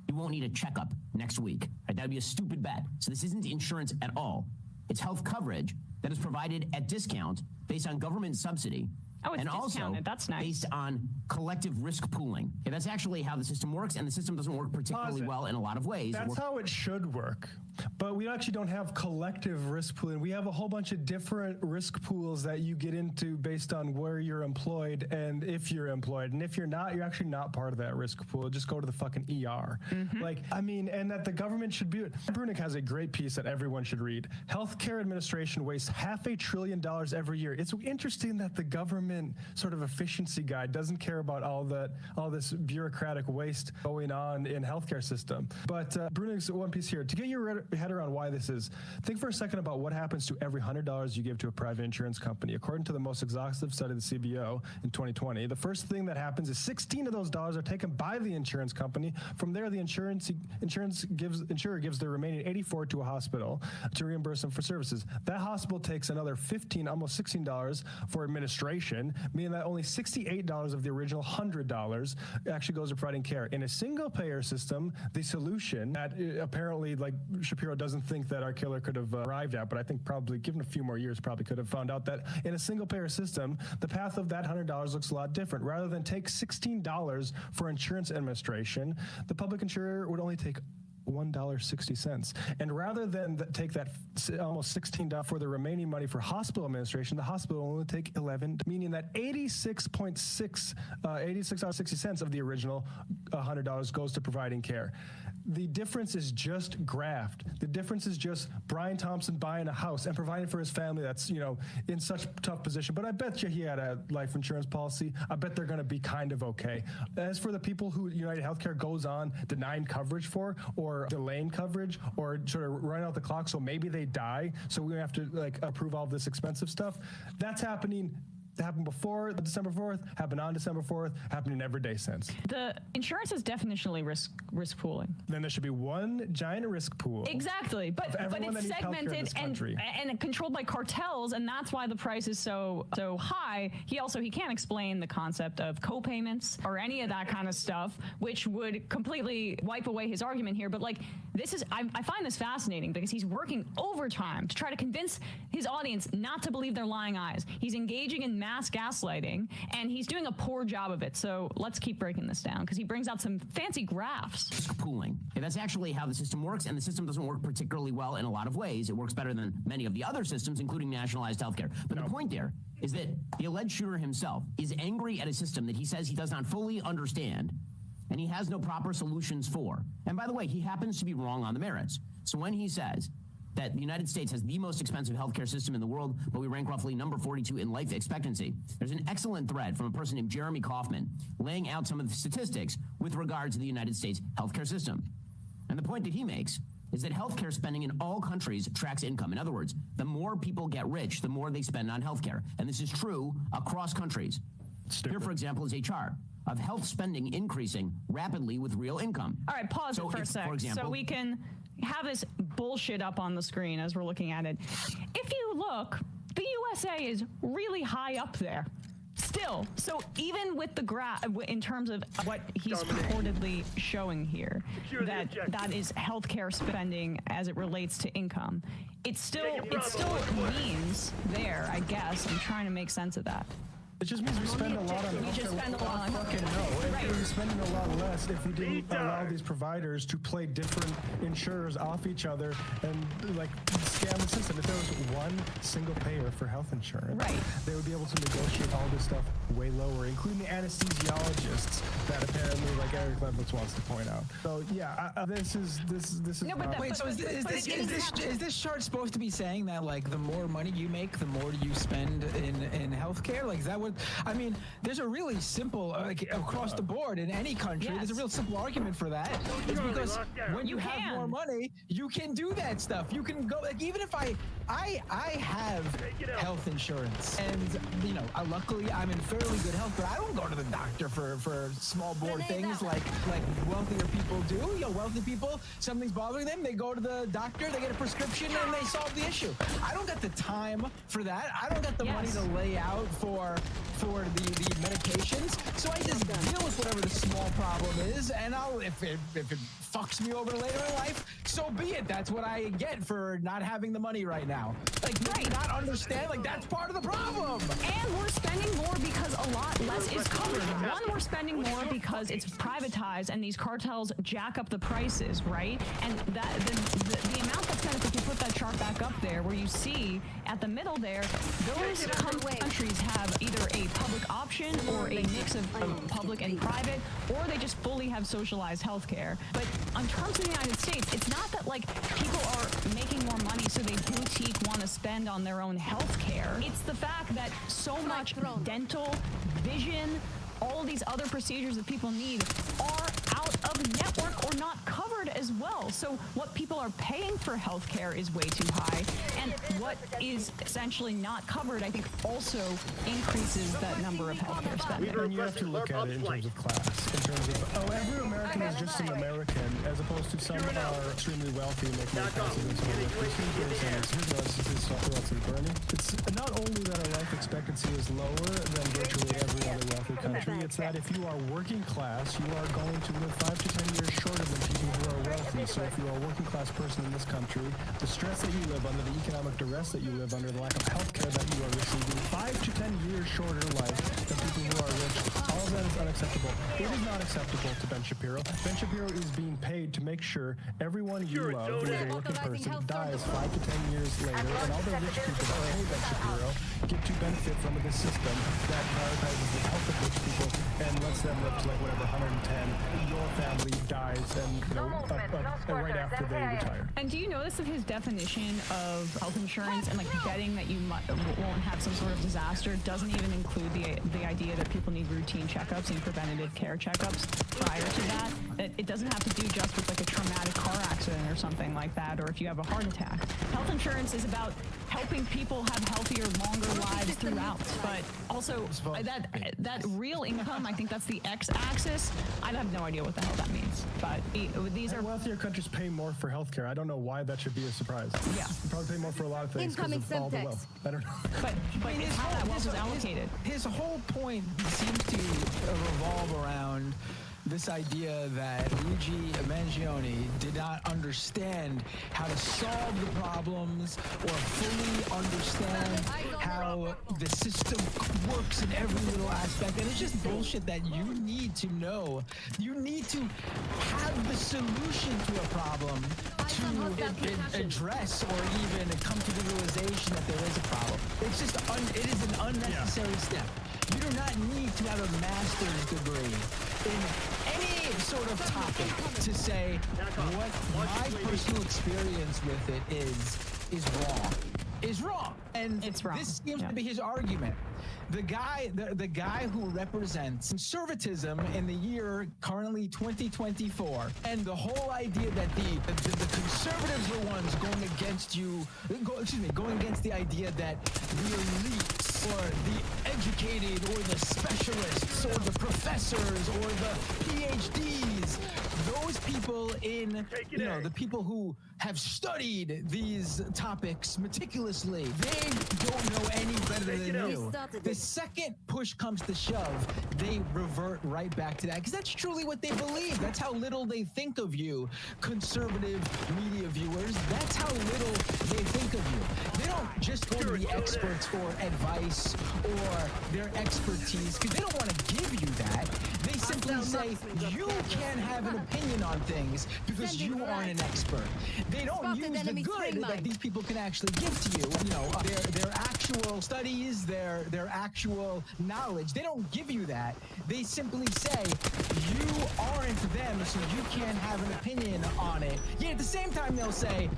You won't need a checkup next week. Right? That would be a stupid bet. So this isn't insurance at all. It's health coverage that is provided at discount based on government subsidy. Oh, it's and discounted. Also that's nice. Based on collective risk pooling. Yeah, that's actually how the system works, and the system doesn't work particularly well in a lot of ways. That's how it should work. But we actually don't have collective risk pooling. We have a whole bunch of different risk pools that you get into based on where you're employed and if you're employed. And if you're not, you're actually not part of that risk pool. Just go to the fucking ER. Like, I mean, and that the government should be. Brunig has a great piece that everyone should read. Healthcare administration wastes $500 billion every year. It's interesting that the government sort of efficiency guide doesn't care about all this bureaucratic waste going on in healthcare system. But Brunig's one piece here. To get your head around why this is, think for a second about what happens to every $100 you give to a private insurance company. According to the most exhaustive study of the CBO in 2020, the first thing that happens is 16 of those dollars are taken by the insurance company. From there, the insurer gives the remaining 84 to a hospital to reimburse them for services. That hospital takes another 15, almost $16 for administration, meaning that only $68 of the original $100 actually goes to providing care. In a single payer system, the solution that apparently, like, Shapiro doesn't think that our killer could have arrived at, but I think probably given a few more years probably could have found out that in a single payer system, the path of that $100 looks a lot different. Rather than take $16 for insurance administration, the public insurer would only take $1.60. And rather than take that almost $16 for the remaining money for hospital administration, the hospital will only take $11, meaning that $86.60 of the original $100 goes to providing care. The difference is just graft. The difference is just Brian Thompson buying a house and providing for his family that's, in such a tough position. But I bet you he had a life insurance policy. I bet they're going to be kind of okay. As for the people who United Healthcare goes on denying coverage for, or delaying coverage, or sort of running out the clock so maybe they die, so we have to approve all this expensive stuff, that's happening. Happened before December 4th, happened on December 4th, happening every day since. The insurance is definitionally risk pooling. Then there should be one giant risk pool. Exactly, but it's segmented and controlled by cartels, and that's why the price is so high. He can't explain the concept of co-payments or any of that kind of stuff, which would completely wipe away his argument here. But I find this fascinating because he's working overtime to try to convince his audience not to believe their lying eyes. He's engaging in mass gaslighting, and he's doing a poor job of it. So let's keep breaking this down, because he brings out some fancy graphs. Risk pooling. Yeah, that's actually how the system works, and the system doesn't work particularly well in a lot of ways. It works better than many of the other systems, including nationalized healthcare. But the point there is that the alleged shooter himself is angry at a system that he says he does not fully understand, and he has no proper solutions for. And by the way, he happens to be wrong on the merits. So when he says that the United States has the most expensive healthcare system in the world, but we rank roughly number 42 in life expectancy, there's an excellent thread from a person named Jeremy Kaufman laying out some of the statistics with regard to the United States healthcare system. And the point that he makes is that healthcare spending in all countries tracks income. In other words, the more people get rich, the more they spend on healthcare. And this is true across countries. Here, for example, is a chart of health spending increasing rapidly with real income. All right, pause it for a sec. For example, so we can have this bullshit up on the screen as we're looking at it. If you look, the USA is really high up there. Still, so even with the graph, in terms of what he's purportedly showing here, that is healthcare spending as it relates to income, it still means there, I guess. I'm trying to make sense of that. It just means we spend a lot on We just spend a lot on fucking no. Right. We're spending a lot less if we didn't allow these providers to play different insurers off each other and like scam the system. If there was one single payer for health insurance, they would be able to negotiate all this stuff way lower, including the anesthesiologists that apparently, like Eric Leibowitz wants to point out. So yeah, this is No, but wait. So is this chart supposed to be saying that like the more money you make, the more you spend in healthcare? Like is that what? I mean, there's a really simple, like across the board in any country, there's a real simple argument for that. It's because when you have more money, you can do that stuff. You can go, like, even if I have health insurance, and you know, luckily I'm in fairly good health, but I don't go to the doctor for small bore things like wealthier people do. You know, wealthy people, something's bothering them, they go to the doctor, they get a prescription, and they solve the issue. I don't got the time for that. I don't got the money to lay out for the medications, so I just deal with whatever the small problem is, and I'll if it fucks me over later in life, so be it. That's what I get for not having the money right now. Like, do you not understand? Like, that's part of the problem. And we're spending more because a lot less is covered. One, we're spending more because it's privatized and these cartels jack up the prices, right? And that the amount that's spent, if you put that chart back up there, where you see at the middle there, those countries have either a public option or a mix of public and private, or they just fully have socialized healthcare. But in terms of the United States, it's not that like people are making more money so they boutique want to spend on their own healthcare. It's the fact that so much dental, vision, all these other procedures that people need are out of network or not covered as well. So what people are paying for healthcare is way too high, and what is essentially not covered, I think, also increases that number of healthcare spending. And you have to look at it in terms of class, in terms of, every American is just an American, as opposed to some are extremely wealthy and make more taxes than some of Bernie. It's not only that our life expectancy is lower than virtually every other wealthy country, it's that if you are working class, you are going to live 5 to 10 years shorter than people who are wealthy. So if you are a working class person in this country, the stress that you live under, the economic duress that you live under, the lack of health care that you are receiving, 5 to 10 years shorter life than people who are rich, all of that is unacceptable. It is not acceptable to Ben Shapiro. Ben Shapiro is being paid to make sure everyone you love who is a working person dies 5 to 10 years later, and all the rich people that pay Ben Shapiro get to benefit from this system that prioritizes the health of rich people and lets them live to like whatever 110. Your family dies and right after they retire. And do you notice that his definition of health insurance and like betting that you won't have some sort of disaster doesn't even include the idea that people need routine checkups and preventative care checkups prior to that? It doesn't have to do just with like a traumatic car accident or something like that, or if you have a heart attack. Health insurance is about helping people have healthier, longer lives throughout. But also that real income, I think that's the x-axis. I have no idea what the hell that means. But these are wealthier countries pay more for healthcare. I don't know why that should be a surprise. Yeah, you probably pay more for a lot of things because of all the wealth. I don't know. But it's how that wealth is allocated. His whole point seems to revolve around this idea that Luigi Mangione did not understand how to solve the problems or fully understand how the system works in every little aspect. And it's just bullshit that you need to know. You need to have the solution to a problem to address or even come to the realization that there is a problem. It's just it is an unnecessary step. You do not need to have a master's degree in any sort of topic to say what my personal experience with it is wrong. And it's wrong. This seems to be his argument. The guy who represents conservatism in the year currently 2024, and the whole idea that the conservatives are ones going against the idea that the elites or the educated or the specialists or the professors or the PhDs, those people in in, you know, the people who have studied these topics meticulously, they don't know any better than you. The second push comes to shove, they revert right back to that, because that's truly what they believe. That's how little they think of you, conservative media viewers. That's how little they think of you. They don't just go to the experts for advice or their expertise, because they don't want to give you that. They simply say, you can't have an opinion on things because you aren't an expert. They don't use the good that these people can actually give to you. You know, their actual studies, their actual knowledge. They don't give you that. They simply say, you aren't them, so you can't have an opinion on it. Yet at the same time, they'll say,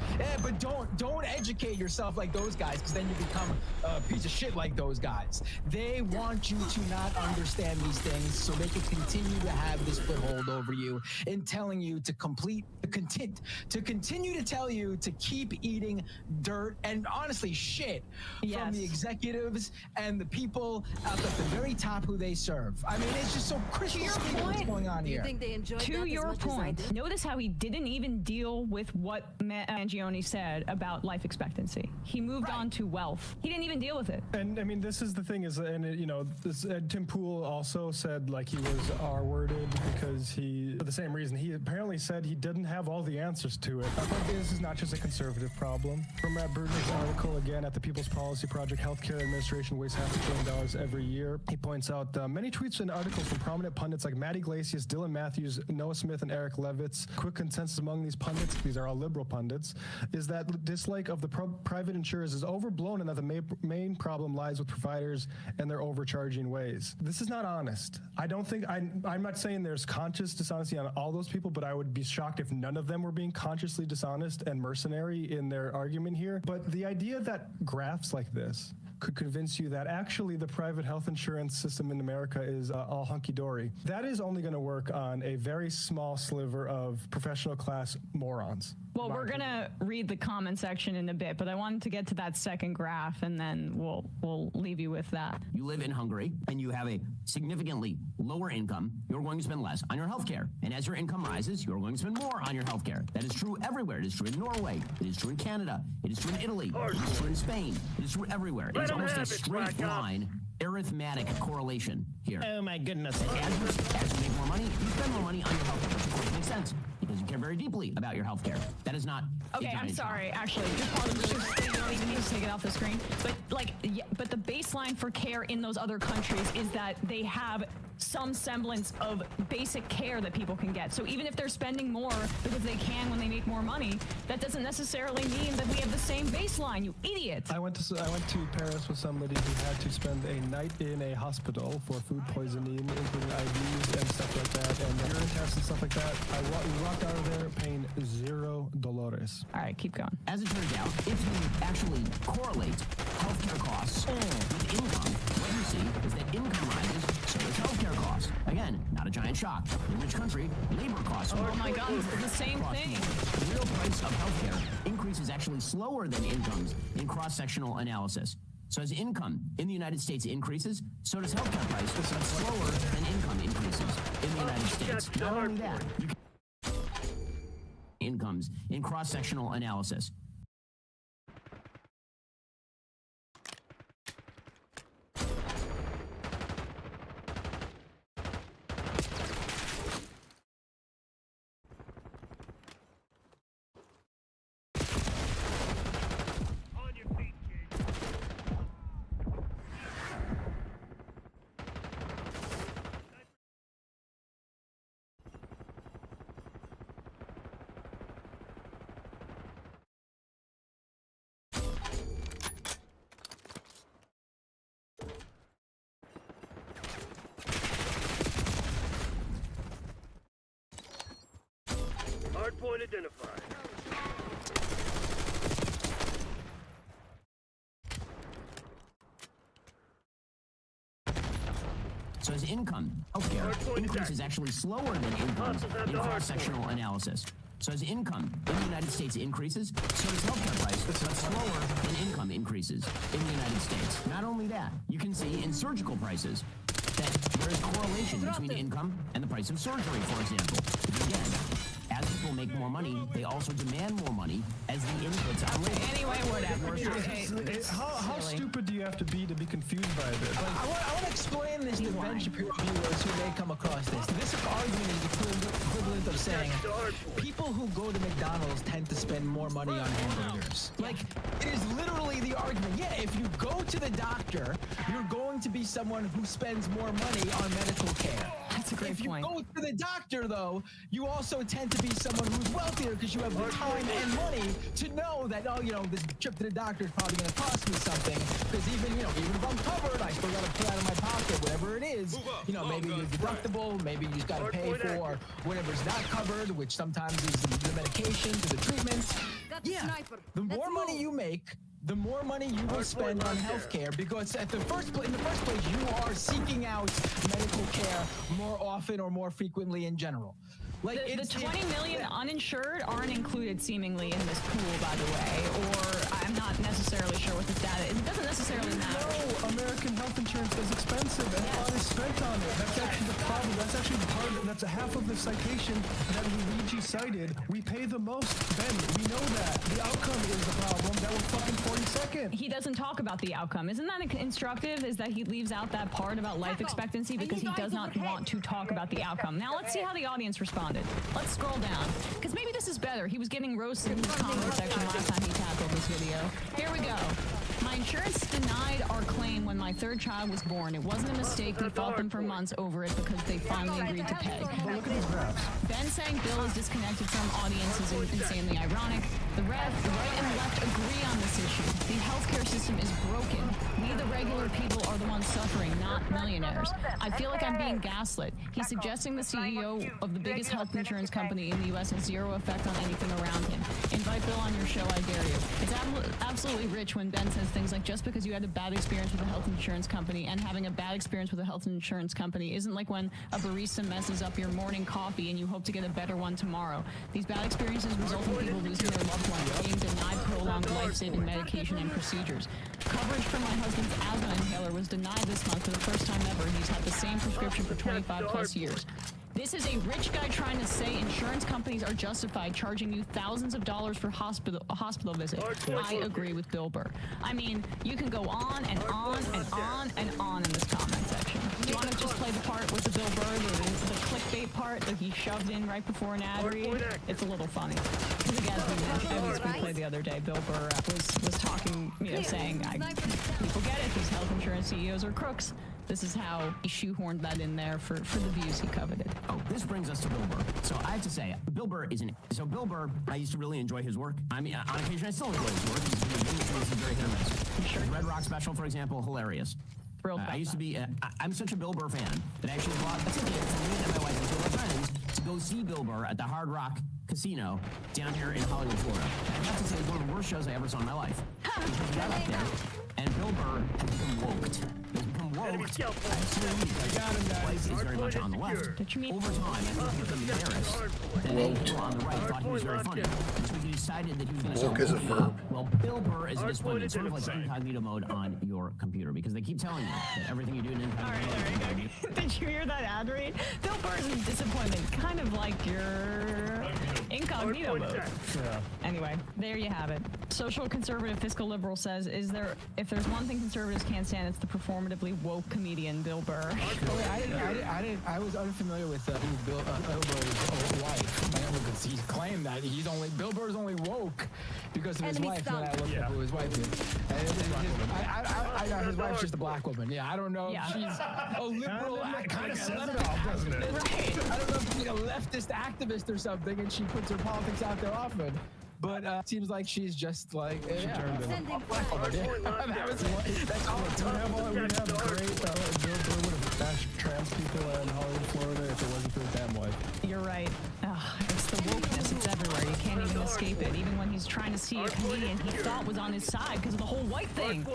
but don't educate yourself like those guys, because then you become a piece of shit like those guys. They want you to not understand these things so they can continue to have this foothold over you in telling you to continue to tell you to keep eating dirt and honestly shit from the executives and the people at the very top who they serve. I mean, it's just so crystal clear what's going on here. To your point, notice how he didn't even deal with what Mangione said about life expectancy. He moved on to wealth. He didn't even deal with it. And I mean, this is the thing is, and it, you know, this Tim Pool also said like he was R-worded because he, for the same reason, he apparently said he didn't have all the answers to it. I think this is not just a conservative problem. From Matt Bruder's article again at the People's Policy Project, Healthcare Administration wastes $500 billion every year. He points out many tweets and articles from prominent pundits like Matt Iglesias, Dylan Matthews, Noah Smith, and Eric Levitz. Quick consensus among these pundits, these are all liberal pundits, is that dislike of the private insurers is overblown and that the main problem lies with providers and their overcharging ways. This is not honest. I don't think, I'm not saying there's conscious dishonesty on all those people, but I would be shocked if none of them were being consciously dishonest and mercenary in their argument here. But the idea that graphs like this could convince you that actually the private health insurance system in America is all hunky-dory, that is only going to work on a very small sliver of professional class morons. Well, we're going to read the comment section in a bit, but I wanted to get to that second graph, and then we'll leave you with that. You live in Hungary, and you have a significantly lower income, you're going to spend less on your health care. And as your income rises, you're going to spend more on your health care. That is true everywhere. It is true in Norway. It is true in Canada. It is true in Italy. It is true in Spain. It is true everywhere. It's almost a straight line arithmetic correlation here. Oh my goodness. As you make more money, you spend more money on your health care, which of course makes sense because you care very deeply about your health care. That is not okay. I'm sorry. Actually, just pause really quick. You don't even need to take it off the screen. But but the baseline for care in those other countries is that they have some semblance of basic care that people can get. So even if they're spending more because they can when they make more money, that doesn't necessarily mean that we have the same baseline, you idiot. I went to Paris with somebody who had to spend a night in a hospital for food poisoning, including IVs and stuff like that, and urine tests and stuff like that. We walked out of there paying $0. All right, keep going. As it turns out, if you actually correlate healthcare costs with income, what you see is that income rises, so does healthcare costs. Again, not a giant shock. In a rich country, labor costs Oh my God, this is the same thing. The real price of healthcare increases actually slower than incomes in cross-sectional analysis. So as income in the United States increases, so does healthcare price, but slower than income increases in the United States. Not only that, you can incomes in cross-sectional analysis. Hardpoint identified. So as income, healthcare increases actually slower than incomes in cross-sectional analysis. So as income in the United States increases, so does healthcare price, but slower than income increases in the United States. Not only that, you can see in surgical prices that there is correlation between income and the price of surgery, for example. Again, as people make more money, they also demand more money as the inputs are Okay, anyway, whatever. Okay, How stupid do you have to be confused by this? I want to explain this to Ben Shapiro viewers who may come across this. This argument is the equivalent of saying people who go to McDonald's tend to spend more money on hamburgers. Like, it is literally the argument. Yeah, if you go to the doctor, you're going to be someone who spends more money on medical care. That's a great point. If you go to the doctor, though, you also tend to be someone who's wealthier because you have the time and money to know that, oh, you know, this trip to the doctor is probably going to cost me something. Because even if I'm covered, I still got to pull out of my pocket whatever it is. You know, maybe your deductible, maybe you just got to pay for whatever's not covered, which sometimes is the medications or the treatments. Yeah, the more money you make, the more money you will spend on healthcare, because in the first place, you are seeking out medical care more often or more frequently in general. Like the 20 million uninsured aren't included seemingly in this pool, by the way, or I'm not necessarily sure what the data is. It doesn't necessarily matter. No, American health insurance is expensive and a lot is spent on it. That's actually the problem. That's actually part of it. That's a half of the citation that Luigi cited. We pay the most, Ben. We know that. The outcome is the problem. That was fucking 42nd. He doesn't talk about the outcome. Isn't that instructive? Is that he leaves out that part about life expectancy because he does not want to talk about the outcome. Now let's see how the audience responded. Let's scroll down, because maybe this is better. He was getting roasted in the comment section last time he tackled this video. Here we go. My insurance denied our claim when my third child was born. It wasn't a mistake. We fought them for months over it because they finally agreed to pay. But look at these graphs. Ben saying Bill is disconnected from audiences is insanely ironic. The right and left agree on this issue. The healthcare system is broken. We, the regular people, are the ones suffering, not millionaires. I feel like I'm being gaslit. He's suggesting the CEO of the biggest health insurance company in the U.S. has zero effect on anything around him. Invite Bill on your show, I dare you. It's absolutely rich when Ben says things like, just because you had a bad experience with a health insurance company, and having a bad experience with a health insurance company isn't like when a barista messes up your morning coffee and you hope to get a better one tomorrow. These bad experiences result in people losing their loved ones, being denied prolonged life-saving medication and procedures. Coverage for my husband's asthma inhaler was denied this month for the first time ever. He's had the same prescription for 25 plus years. This is a rich guy trying to say insurance companies are justified charging you thousands of dollars for a hospital visit. I agree with Bill Burr. I mean, you can go on and on and on and on in this comment section. Do you want to just play the part with the Bill Burr, the clickbait part that he shoved in right before an ad read? It's a little funny. Because again, as we played the other day, Bill Burr was talking, saying, people get it, these health insurance CEOs are crooks. This is how he shoehorned that in there for the views he coveted. Oh, this brings us to Bill Burr. So I have to say, Bill Burr, I used to really enjoy his work. I mean, on occasion, I still enjoy his work. He's very hit or miss. Sure. His Red Rock special, for example, hilarious. I used to be, I'm such a Bill Burr fan that I actually bought a ticket for me and my wife and two of our friends to go see Bill Burr at the Hard Rock Casino down here in Hollywood, Florida. I have to say, it's one of the worst shows I ever saw in my life. Because we got up there, and Bill Burr has been woked. I assume because his place is very much on the left. Over time, I think he became embarrassed that many people on the right thought he was very funny. And so he decided that he was going to Woke is a verb. Well, Bill Burr is a disappointment. It's sort of like incognito mode on your computer, because they keep telling you that everything you do in incognito mode. Did you hear that ad read? Bill Burr is a disappointment, kind of like your incognito mode. Yeah. Anyway, there you have it. Social conservative fiscal liberal says, if there's one thing conservatives can't stand, it's the performatively woke comedian Bill Burr. I was unfamiliar with who Bill Burr's wife. I never could see claim that Bill Burr's only woke because of his wife. And I looked up who his wife is. His wife's just a black woman. Yeah, I don't know if she's a liberal. Kind of says it all, doesn't it? Right. I don't know if she's a leftist activist or something, and she puts her politics out there often. But it seems like she's just like black woman. That's all. We'd have great Bill Burr would have bashed trans people in Hollywood, Florida if it wasn't for his damn wife. You're right. It's the wokeness. It's everywhere. You can't even escape it. Even when he's trying to see a comedian he thought was on his side because of the whole white thing.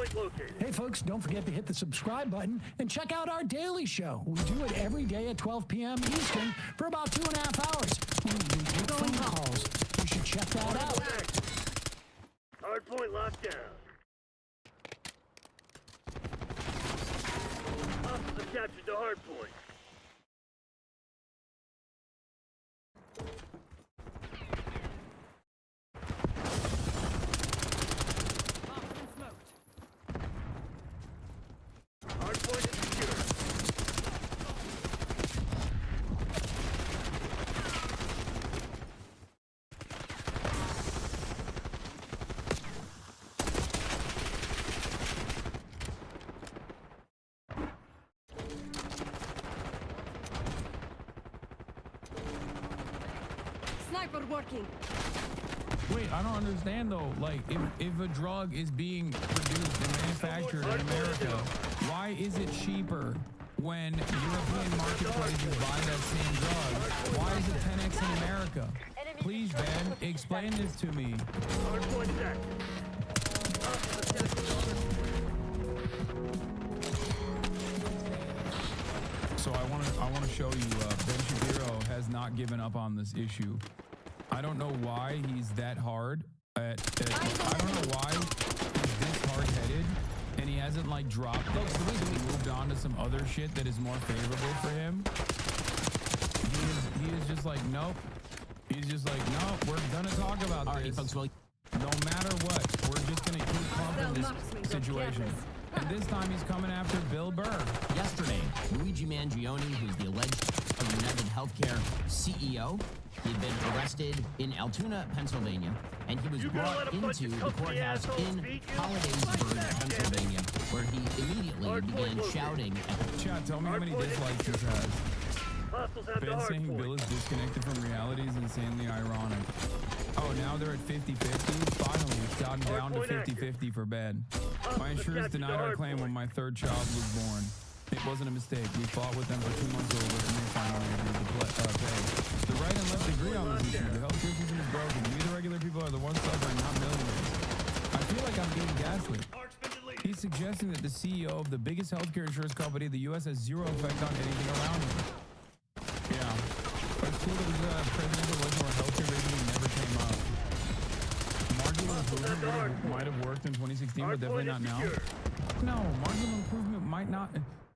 Hey, folks, don't forget to hit the subscribe button and check out our daily show. We do it every day at 12 p.m. Eastern for about 2.5 hours. We take phone calls. You should check that out. Hardpoint locked down. I've captured the hardpoint. sniper working. Wait, I don't understand though. Like, if a drug is being produced and manufactured in America, why is it cheaper when European marketplaces buy that same drug? Why is it 10x in America? Please, Ben, explain this to me. So I want to show you Ben Shapiro has not given up on this issue. I don't know why he's that hard I don't know why he's this hard-headed and he hasn't like dropped it. The reason we moved on to some other shit that is more favorable for him. He is just like, nope. He's just like, nope, we're gonna talk about this. Folks, well, no matter what, we're just gonna keep pumping this situation. And this time he's coming after Bill Burr. Yesterday, Luigi Mangione, who's the alleged United Healthcare CEO, he had been arrested in Altoona, Pennsylvania, and he was brought into the courthouse in Hollidaysburg, Pennsylvania, where he immediately began shouting at Chat, tell me how many dislikes this has. Ben saying Bill is disconnected from reality is insanely ironic. Oh, now they're at 50-50? Finally, it's gotten down to 50-50 for Ben. My insurance denied our claim when my third child was born. It wasn't a mistake. We fought with them for 2 months over, and they finally agreed to pay. The right and left agree on this issue. The healthcare system is broken. We, the regular people, are the ones suffering, not millionaires. I feel like I'm being gaslit. He's suggesting that the CEO of the biggest healthcare insurance company in the U.S. has zero effect on anything around him. Yeah. But it's cool that it was a presidential election where healthcare basically never came up. Marginal improvement might have worked in 2016, but definitely not now. No, marginal improvement might not.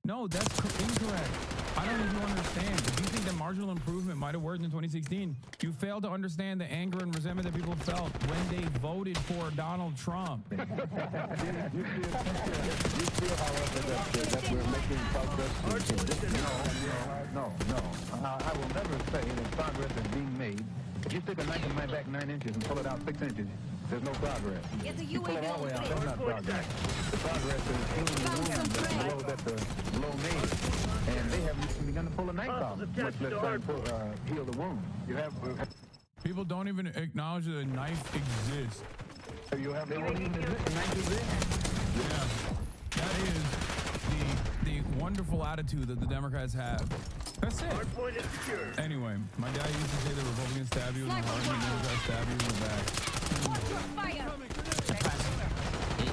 No, that's incorrect. I don't even understand. If you think that marginal improvement might have worked in 2016, you fail to understand the anger and resentment that people felt when they voted for Donald Trump. You feel, however, that we're making progress? No. I will never say that progress is being made. If you stick a knife in my back 9 inches and pull it out 6 inches, there's no progress. You pull it all the way out, that's not progress. The progress is healing the wound, the blow that the blow made. And they haven't even begun to pull a knife out, much less try to heal the wound. You have... People don't even acknowledge that a knife exists. They won't even admit the knife exists. Yeah, that is the wonderful attitude that the Democrats have. That's it. Anyway, my dad used to say the Republicans stab you in the heart and the Democrats stab you in the back.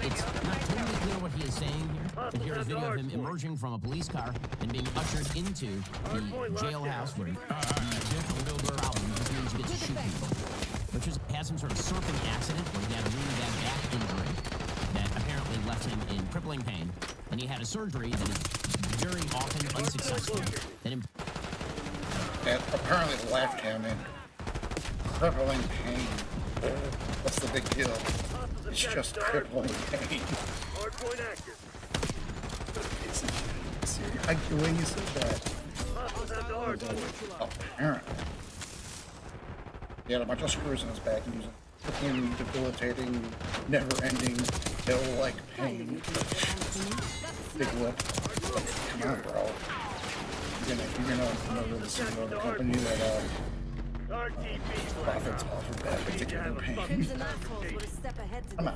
It's not totally clear what he is saying here, but here is video of him emerging from a police car and being ushered into the jailhouse where Bill Burr problem just means he gets to shoot people. Which has some sort of surfing accident where he had a really bad back injury that apparently left him in crippling pain, and he had a surgery that is very often unsuccessful. That apparently left him in crippling pain. What's the big deal? It's just crippling pain. I like the way you said that. Apparently. He had a bunch of screws in his back and he was in debilitating, never-ending, hell-like pain. Big lip. Come on, bro. You're gonna murder the CEO of the company that profits off of that particular pain. Come on, man.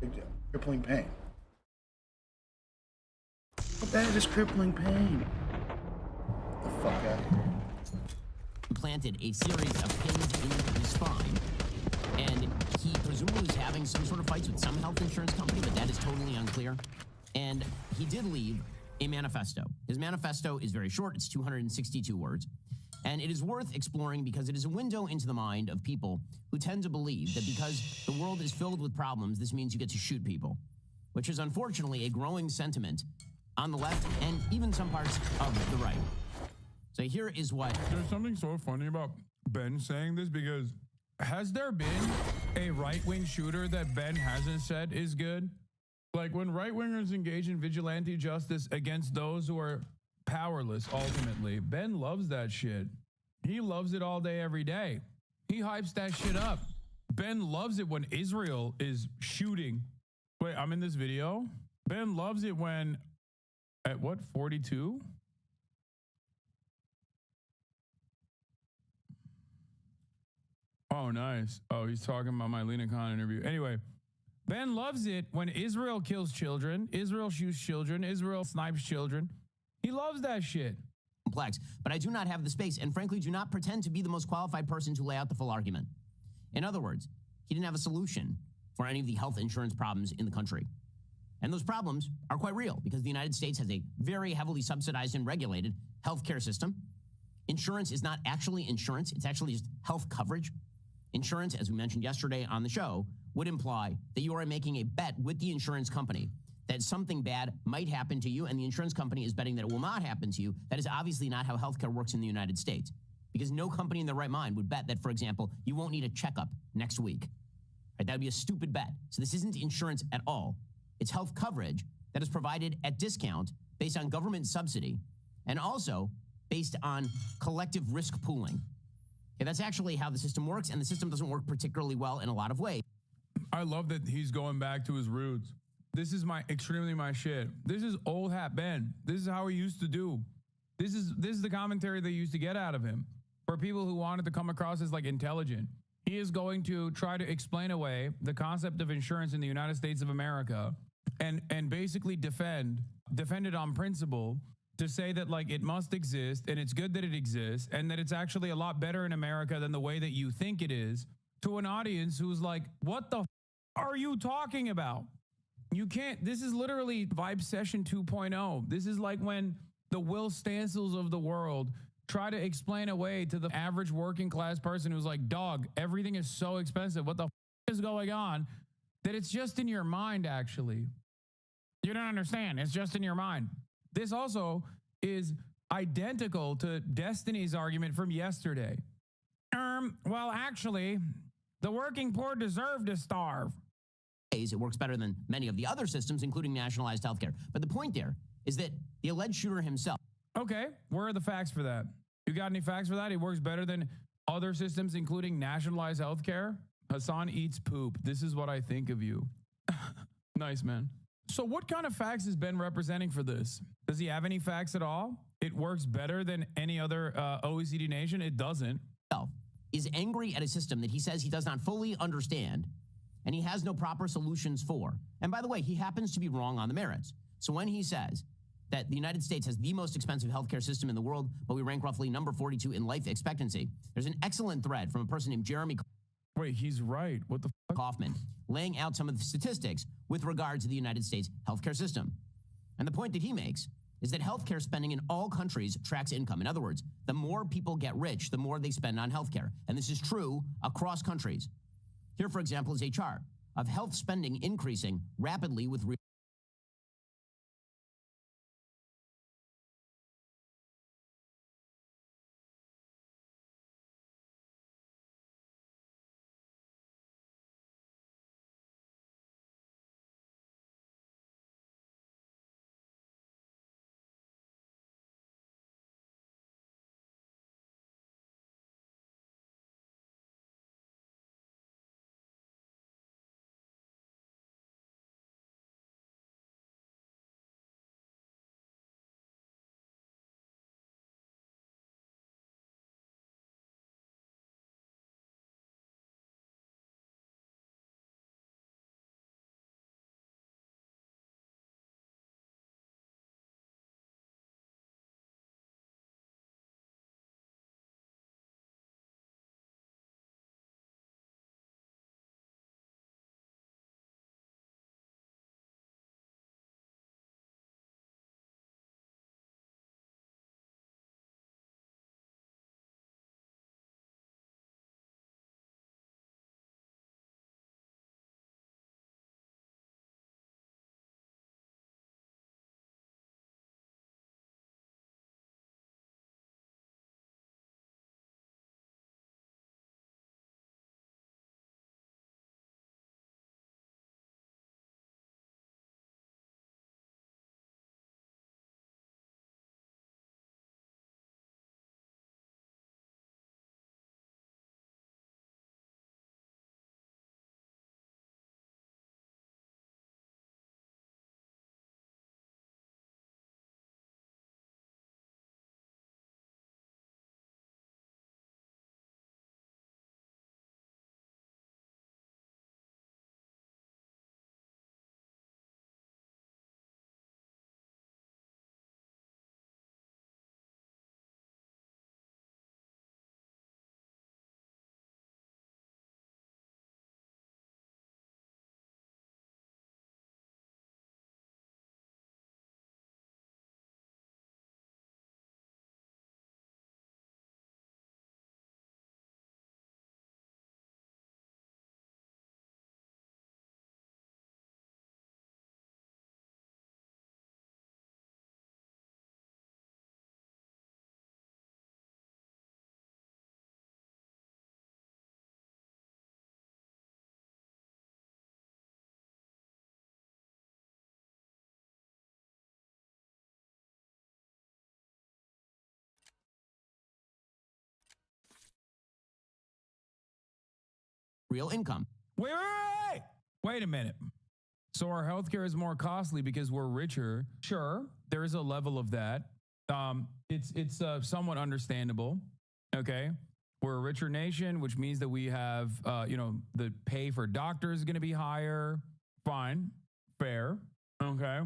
Big deal. Crippling pain. What the heck is crippling pain? Get the fuck out of here. Planted a series of pins in his spine, and he presumably was having some sort of fights with some health insurance company, but that is totally unclear. And he did leave a manifesto. His manifesto is very short. It's 262 words. And it is worth exploring because it is a window into the mind of people who tend to believe that because the world is filled with problems, this means you get to shoot people, which is unfortunately a growing sentiment on the left and even some parts of the right. So here is what... There's something so funny about Ben saying this because has there been a right-wing shooter that Ben hasn't said is good? Like when right-wingers engage in vigilante justice against those who are powerless, ultimately, Ben loves that shit. He loves it all day, every day. He hypes that shit up. Ben loves it when Israel is shooting. Wait, I'm in this video? Ben loves it when... At what, 42? Oh, nice. Oh, he's talking about my Lena Khan interview. Anyway, Ben loves it when Israel kills children, Israel shoots children, Israel snipes children. He loves that shit. Complex, but I do not have the space and frankly do not pretend to be the most qualified person to lay out the full argument. In other words, he didn't have a solution for any of the health insurance problems in the country. And those problems are quite real because the United States has a very heavily subsidized and regulated healthcare system. Insurance is not actually insurance, it's actually just health coverage. Insurance, as we mentioned yesterday on the show, would imply that you are making a bet with the insurance company that something bad might happen to you, and the insurance company is betting that it will not happen to you. That is obviously not how healthcare works in the United States, because no company in their right mind would bet that, for example, you won't need a checkup next week. Right? That would be a stupid bet. So this isn't insurance at all. It's health coverage that is provided at discount based on government subsidy and also based on collective risk pooling. Okay, that's actually how the system works, and the system doesn't work particularly well in a lot of ways. I love that he's going back to his roots. This is extremely my shit. This is old hat Ben. This is how he used to do. This is the commentary they used to get out of him for people who wanted to come across as like intelligent. He is going to try to explain away the concept of insurance in the United States of America and basically defend it on principle to say that like it must exist and it's good that it exists and that it's actually a lot better in America than the way that you think it is, to an audience who's like, what the are you talking about? You can't, this is literally Vibe Session 2.0. This is like when the Will Stancils of the world try to explain away to the average working class person who's like, dog, everything is so expensive. What the is going on? That it's just in your mind, actually. You don't understand. It's just in your mind. This also is identical to Destiny's argument from yesterday. Well, actually, the working poor deserve to starve. It works better than many of the other systems, including nationalized healthcare. But the point there is that the alleged shooter himself. Okay, where are the facts for that? You got any facts for that? It works better than other systems, including nationalized healthcare? Hassan eats poop. This is what I think of you. Nice, man. So what kind of facts is Ben representing for this? Does he have any facts at all? It works better than any other OECD nation? It doesn't. Is angry at a system that he says he does not fully understand and he has no proper solutions for. And by the way, he happens to be wrong on the merits. So when he says that the United States has the most expensive healthcare system in the world, but we rank roughly number 42 in life expectancy, there's an excellent thread from a person named Jeremy. Wait, he's right. What the fuck? Kaufman, laying out some of the statistics with regard to the United States healthcare system. And the point that he makes is that healthcare spending in all countries tracks income. In other words, the more people get rich, the more they spend on healthcare. And this is true across countries. Here, for example, is a chart of health spending increasing rapidly with real income. Wait a minute. So our healthcare is more costly because we're richer. Sure, there is a level of that. It's somewhat understandable. Okay, we're a richer nation, which means that we have, the pay for doctors is going to be higher. Fine, fair. Okay,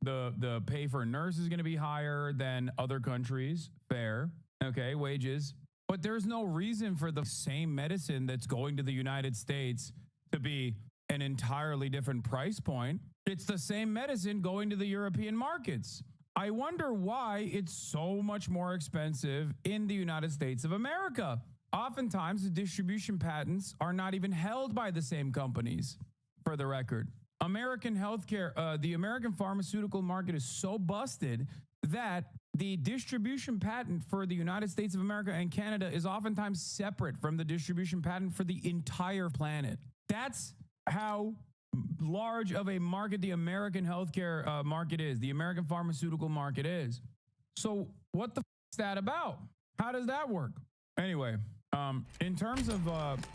the pay for a nurse is going to be higher than other countries. Fair. Okay, wages. But there's no reason for the same medicine that's going to the United States to be an entirely different price point. It's the same medicine going to the European markets. I wonder why it's so much more expensive in the United States of America. Oftentimes, the distribution patents are not even held by the same companies, for the record. American healthcare, the American pharmaceutical market is so busted that the distribution patent for the United States of America and Canada is oftentimes separate from the distribution patent for the entire planet. That's how large of a market the American healthcare market is, the American pharmaceutical market is. So what the f is that about? How does that work? Anyway, in terms of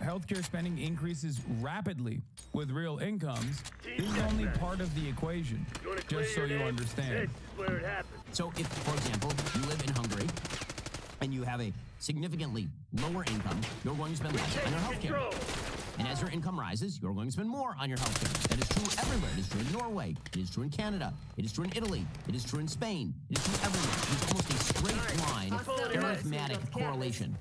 healthcare spending increases rapidly with real incomes, this is only part of the equation, just so you understand. Where it happens. So if, for example, you live in Hungary and you have a significantly lower income, you're going to spend less on your healthcare. And as your income rises, you're going to spend more on your healthcare. That is true everywhere. It is true in Norway. It is true in Canada. It is true in Italy. It is true in Spain. It is true everywhere. It is almost a straight line arithmetic correlation.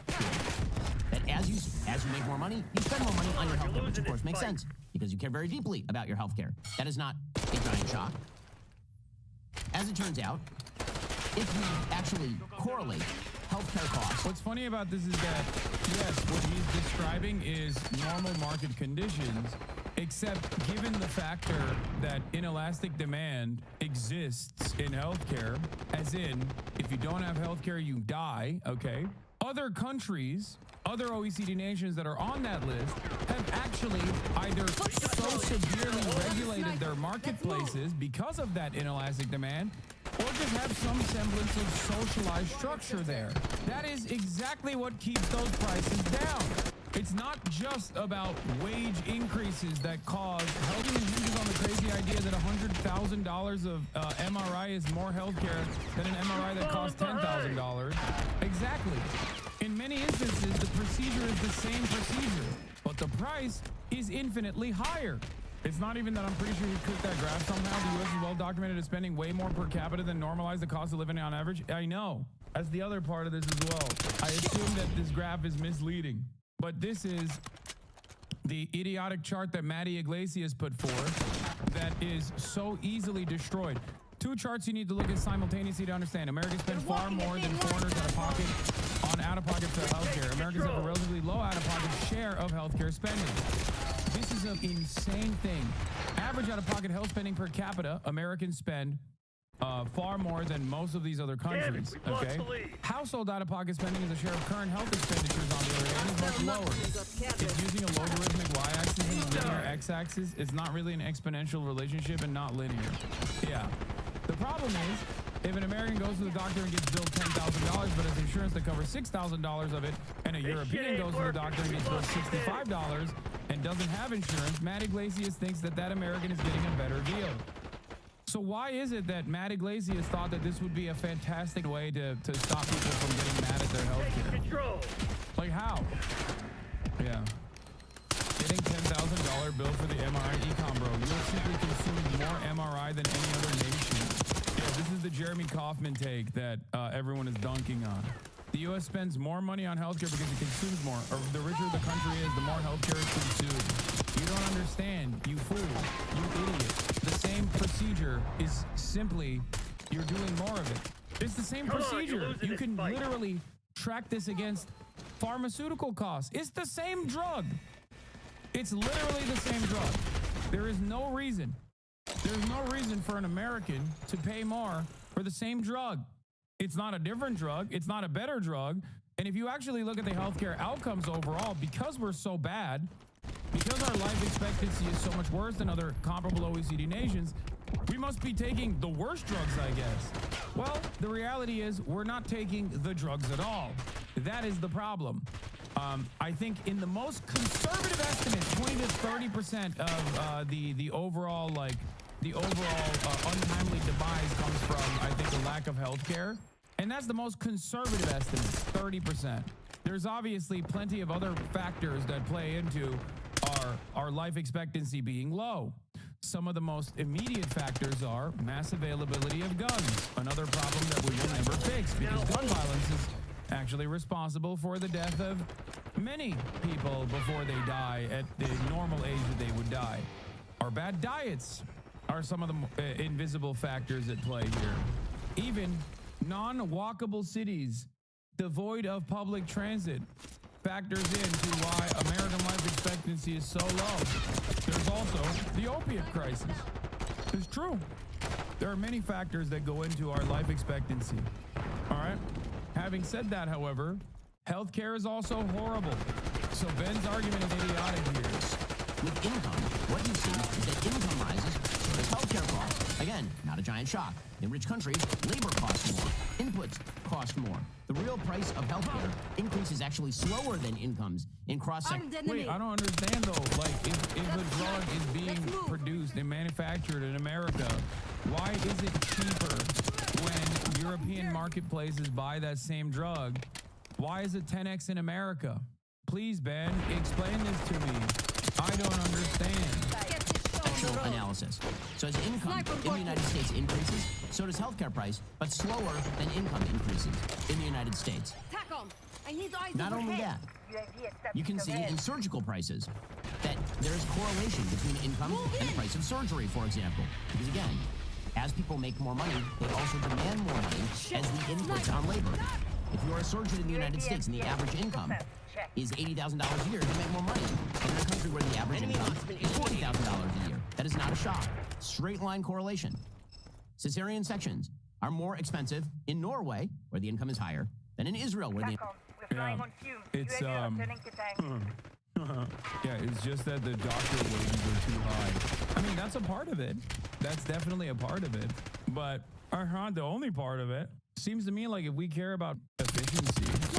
That as you make more money, you spend more money on your healthcare, which of course makes sense because you care very deeply about your healthcare. That is not a giant shock. As it turns out, if we actually correlate healthcare costs. What's funny about this is that, yes, what he's describing is normal market conditions, except given the factor that inelastic demand exists in healthcare, as in, if you don't have healthcare, you die, okay? Other countries, other OECD nations that are on that list have actually either so severely regulated their marketplaces because of that inelastic demand, or just have some semblance of socialized structure there. That is exactly what keeps those prices down. It's not just about wage increases that cause healthcare hinges on the crazy idea that $100,000 of MRI is more healthcare than an MRI that costs $10,000. Exactly. In many instances, the procedure is the same procedure, but the price is infinitely higher. It's not even that I'm pretty sure you clicked that graph somehow. The U.S. is well documented as spending way more per capita than normalized the cost of living on average. I know. That's the other part of this as well. I assume that this graph is misleading. But this is the idiotic chart that Matty Iglesias put forth that is so easily destroyed. Two charts you need to look at simultaneously to understand. Americans spend far more than foreigners out-of-pocket for healthcare. Americans have a relatively low out-of-pocket share of healthcare spending. This is an insane thing. Average out-of-pocket health spending per capita, Americans spend far more than most of these other countries. Okay. Household out-of-pocket spending as a share of current health expenditures, on the other hand, is much lower. It's using a logarithmic y-axis and a linear x-axis. It's not really an exponential relationship and not linear. Yeah. The problem is, if an American goes to the doctor and gets billed $10,000 but has insurance that covers $6,000 of it, and a European goes to the doctor and gets billed $65 and doesn't have insurance, Matt Iglesias thinks that that American is getting a better deal. So why is it that Matt Iglesias thought that this would be a fantastic way to stop people from getting mad at their health care? Like how? Yeah. Getting $10,000 bill for the MRI econ, bro. You have simply consumed more MRI than any other nation. Yeah, this is the Jeremy Kauffman take that everyone is dunking on. The U.S. spends more money on healthcare because it consumes more. Or the richer the country is, the more healthcare is consumed. You don't understand, you fool, you idiot. The same procedure is simply you're doing more of it. It's the same procedure. You can literally track this against pharmaceutical costs. It's the same drug. It's literally the same drug. There is no reason. There's no reason for an American to pay more for the same drug. It's not a different drug. It's not a better drug. And if you actually look at the healthcare outcomes overall, because we're so bad, because our life expectancy is so much worse than other comparable OECD nations, we must be taking the worst drugs, I guess. Well, the reality is we're not taking the drugs at all. That is the problem. I think in the most conservative estimate, 30% of the overall untimely demise comes from, I think, a lack of health care. And that's the most conservative estimate, 30%. There's obviously plenty of other factors that play into our life expectancy being low. Some of the most immediate factors are mass availability of guns, another problem that we will never fix because gun violence is actually responsible for the death of many people before they die at the normal age that they would die. Our bad diets are some of the invisible factors at play here. Even non-walkable cities devoid of public transit factors into why American life expectancy is so low. There's also the opiate crisis. It's true. There are many factors that go into our life expectancy. All right. Having said that, however, healthcare is also horrible. So Ben's argument is idiotic here. With income, what you see is that income rises, so does healthcare costs. Again, not a giant shock. In rich countries, labor costs more, inputs cost more. The real price of healthcare increases actually slower than incomes in cross-sector. Wait, I don't understand though. Like, if a drug is being produced and manufactured in America, why is it cheaper when European marketplaces buy that same drug? Why is it 10x in America? Please, Ben, explain this to me. I don't understand. Actual analysis. So as income in the United States increases, so does healthcare price, but slower than income increases in the United States. Not only that, you can see in surgical prices that there is correlation between income and the price of surgery, for example. Because again, as people make more money, they also demand more money as the inputs on labor. If you are a surgeon in the United States and the average income is $80,000 a year, you make more money than in a country where the average income is $40,000 a year. That is not a shock. Straight line correlation. Cesarean sections are more expensive in Norway, where the income is higher, than in Israel, where the It's yeah, it's just that the doctor wages are too high. I mean, that's a part of it. That's definitely a part of it, but not the only part of it. Seems to me like if we care about efficiency, as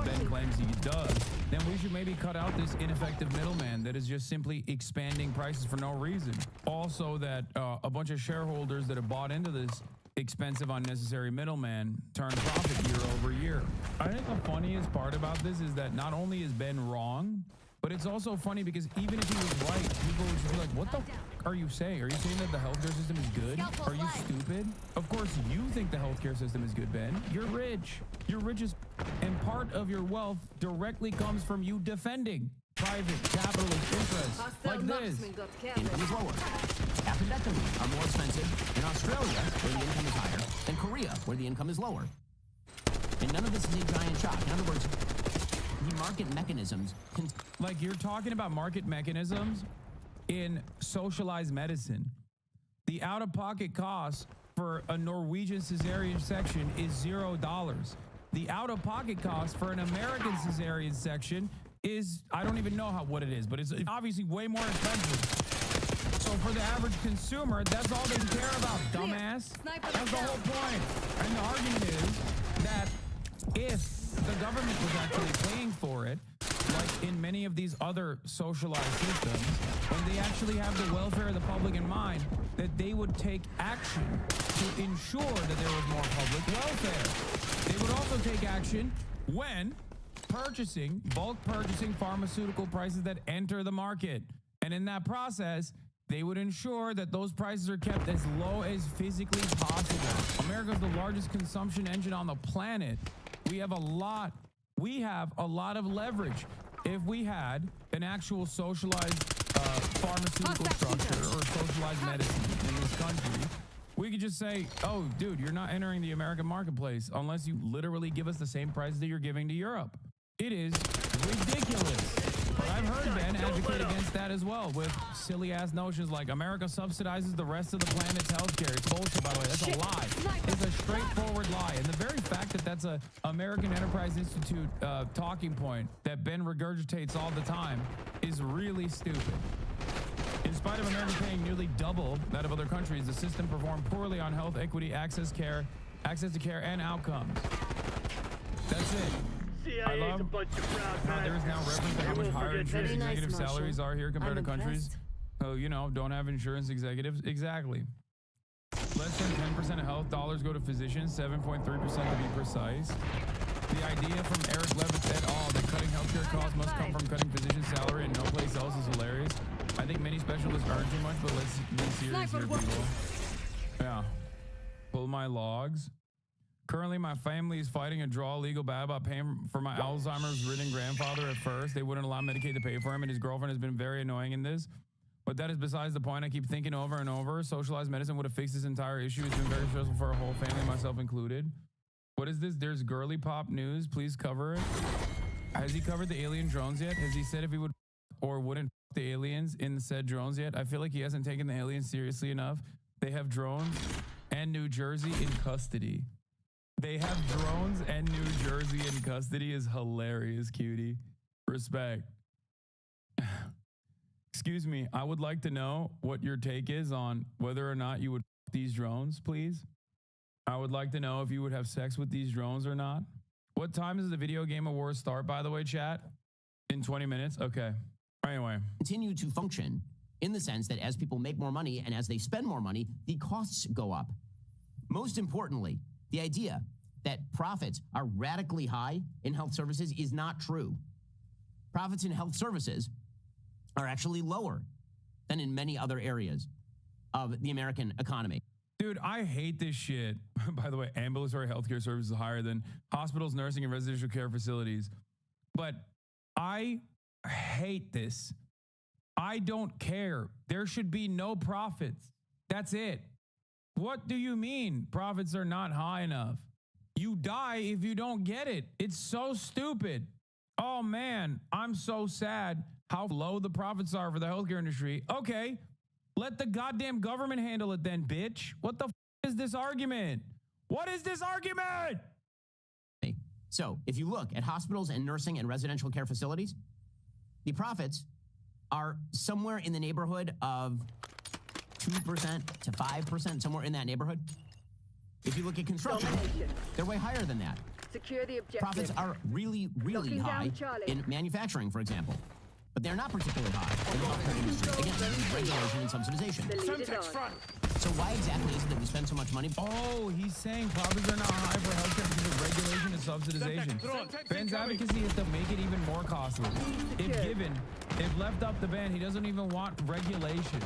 Ben claims he does, then we should maybe cut out this ineffective middleman that is just simply expanding prices for no reason. Also that a bunch of shareholders that have bought into this expensive, unnecessary middleman turn profit year over year. I think the funniest part about this is that not only is Ben wrong, but it's also funny because even if he was right, people would just be like, what the are you saying? Are you saying that the healthcare system is good? Are you stupid? Of course you think the healthcare system is good, Ben. You're rich. You're rich as, and part of your wealth directly comes from you defending private capitalist interests like this. Income is lower. Appendectomies are more expensive in Australia, where the income is higher, than Korea, where the income is lower. And none of this is a giant shock. In other words, the market mechanisms like you're talking about market mechanisms in socialized medicine. The out-of-pocket cost for a Norwegian cesarean section is $0. The out-of-pocket cost for an American cesarean section is, I don't even know what it is, but it's obviously way more expensive. So for the average consumer, that's all they care about, dumbass. That's the whole point. And the argument is that if the government was actually paying for it, like in many of these other socialized systems, when they actually have the welfare of the public in mind, that they would take action to ensure that there was more public welfare. They would also take action when bulk purchasing pharmaceutical prices that enter the market. And in that process, they would ensure that those prices are kept as low as physically possible. America is the largest consumption engine on the planet. We have a lot of leverage. If we had an actual socialized pharmaceutical structure or socialized medicine in this country, we could just say, oh, dude, you're not entering the American marketplace unless you literally give us the same prices that you're giving to Europe. It is ridiculous. But I've heard Ben advocate against that as well with silly ass notions like America subsidizes the rest of the planet's healthcare. It's bullshit, by the way. That's a lie. It's a straightforward lie. And the very fact that that's a American Enterprise Institute talking point that Ben regurgitates all the time is really stupid. In spite of America paying nearly double that of other countries, the system performed poorly on health equity, access to care, and outcomes. That's it. I love how there is now reference to how much higher insurance executive salaries are here compared to countries who, you know, don't have insurance executives. Exactly. Less than 10% of health dollars go to physicians, 7.3% to be precise. The idea from Eric Levitz et al. That cutting healthcare costs must come from cutting physician salary and no place else is hilarious. I think many specialists earn too much, but let's be serious here, people. Yeah. Pull my logs. Currently, my family is fighting a draw legal battle about paying for my Alzheimer's-ridden grandfather at first. They wouldn't allow Medicaid to pay for him, and his girlfriend has been very annoying in this. But that is besides the point. I keep thinking over and over. Socialized medicine would have fixed this entire issue. It's been very stressful for our whole family, myself included. What is this? There's girly pop news. Please cover it. Has he covered the alien drones yet? Has he said if he would or wouldn't the aliens in the said drones yet? I feel like he hasn't taken the aliens seriously enough. They have drones and New Jersey in custody. They have drones and New Jersey in custody is hilarious, cutie. Respect. Excuse me, I would like to know what your take is on whether or not you would these drones, please. I would like to know if you would have sex with these drones or not. What time does the video game awards start, by the way, chat? In 20 minutes? Okay. Anyway. Continue to function in the sense that as people make more money and as they spend more money, the costs go up. Most importantly, the idea that profits are radically high in health services is not true. Profits in health services are actually lower than in many other areas of the American economy. Dude, I hate this shit. By the way, ambulatory healthcare services are higher than hospitals, nursing, and residential care facilities. But I hate this. I don't care. There should be no profits. That's it. What do you mean profits are not high enough? You die if you don't get it. It's so stupid. Oh man, I'm so sad how low the profits are for the healthcare industry. Okay, let the goddamn government handle it then, bitch. What the is this argument? What is this argument? So if you look at hospitals and nursing and residential care facilities, the profits are somewhere in the neighborhood of 2% to 5%, somewhere in that neighborhood. If you look at construction, they're way higher than that. Secure the objective. Profits are really, really high in manufacturing, for example. But they're not particularly high in the healthcare industry. Again, regulation and subsidization. So why exactly is it that we spend so much money? Oh, he's saying profits are not high for healthcare because of regulation and subsidization. Ben's advocacy is to make it even more costly. If left up to Ben, he doesn't even want regulation.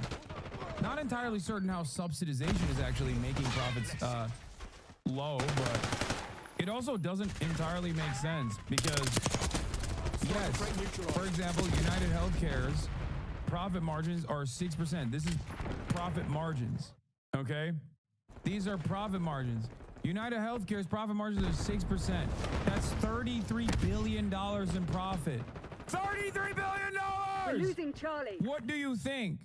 Not entirely certain how subsidization is actually making profits low, but it also doesn't entirely make sense because, yes, for example, United Healthcare's profit margins are 6%. This is profit margins, okay? These are profit margins. United Healthcare's profit margins are 6%. That's $33 billion in profit. $33 billion! We're losing Charlie. What do you think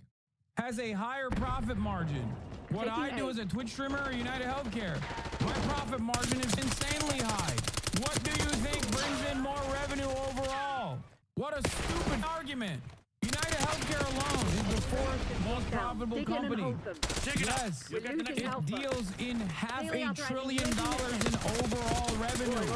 has a higher profit margin? What I do as a Twitch streamer or United Healthcare? My profit margin is insanely high. What do you think brings in more revenue overall? What a stupid argument. United Healthcare alone is the fourth most profitable company. Yes, it deals in $500 billion in overall revenue.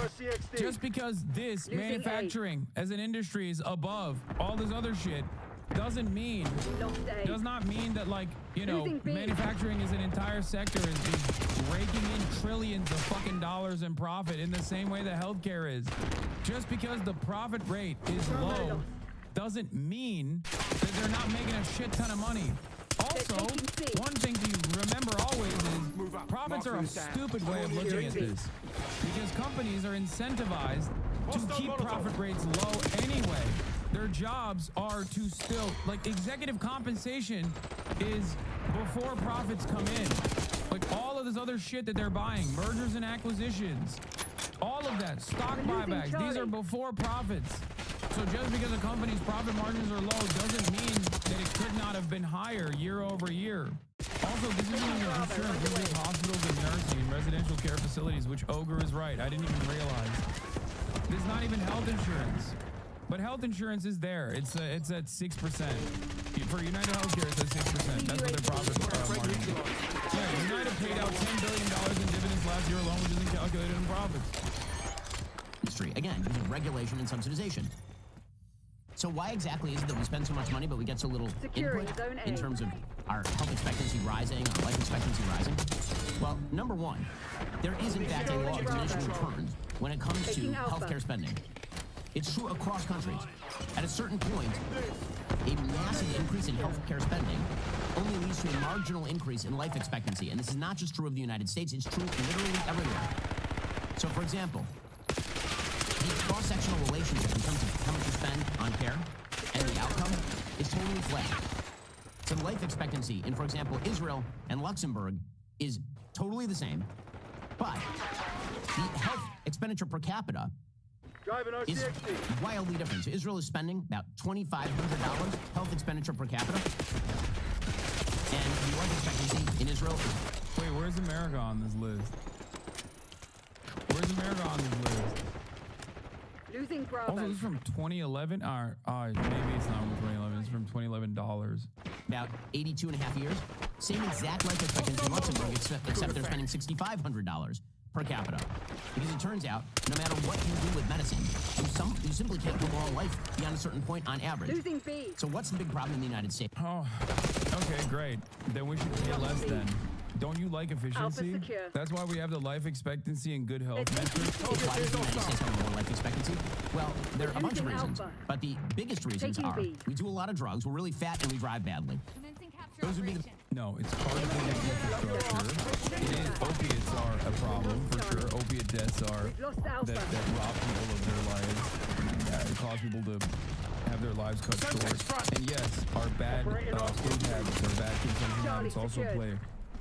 Just because this manufacturing as an industry is above all this other shit does not mean that, like, you know, manufacturing as an entire sector is raking in trillions of fucking dollars in profit in the same way that healthcare is. Just because the profit rate is low doesn't mean that they're not making a shit ton of money. Also, one thing to remember always is profits are a stupid way of looking at this because companies are incentivized to keep profit rates low anyway. Their jobs are to still, like, executive compensation is before profits come in. Like all of this other shit that they're buying, mergers and acquisitions, all of that, stock buybacks, these are before profits. So just because a company's profit margins are low doesn't mean that it could not have been higher year over year. Also, this isn't even insurance. This is hospitals and nursing and residential care facilities, which Ogre is right. I didn't even realize. This is not even health insurance. But health insurance is there. It's at 6%. For United Healthcare, it's at 6%. That's what their profit margin is. Yeah, United paid out $10 billion in dividends last year alone, which isn't calculated in profits. industry, again, using regulation and subsidization. So why exactly is it that we spend so much money, but we get so little input in terms of our health expectancy rising, our life expectancy rising? Well, number one, there is in fact a law of diminishing returns when it comes to healthcare spending. It's true across countries. At a certain point, a massive increase in healthcare spending only leads to a marginal increase in life expectancy. And this is not just true of the United States, it's true literally everywhere. So, for example, the cross-sectional relationship in terms of how much you spend on care and the outcome is totally flat. So the life expectancy in, for example, Israel and Luxembourg is totally the same, but the health expenditure per capita is wildly different. So Israel is spending about $2,500 health expenditure per capita, and the life expectancy in Israel is... Wait, where's America on this list? Where's America on this list? Losing Bravo. Also, this is from 2011. Or maybe it's not from 2011. It's from 2011 dollars. About 82 and a half years. Same exact life expectancy in Luxembourg, except they're spending $6,500 per capita. Because it turns out, no matter what you do with medicine, you simply can't prolong life beyond a certain point on average. Losing B. So what's the big problem in the United States? Oh, okay, great. Then we should pay less then. Don't you like efficiency? That's why we have the life expectancy and good health metrics. Why does the United States have more life expectancy? Well, there are a bunch of reasons, but the biggest reasons are we do a lot of drugs, we're really fat, and we drive badly. Those would be the... No, it's part of the infrastructure. It is, opiates are a problem, for sure. Opiate deaths are that rob people of their lives, cause people to have their lives cut short. And yes, our bad food habits, our bad consumption habits also play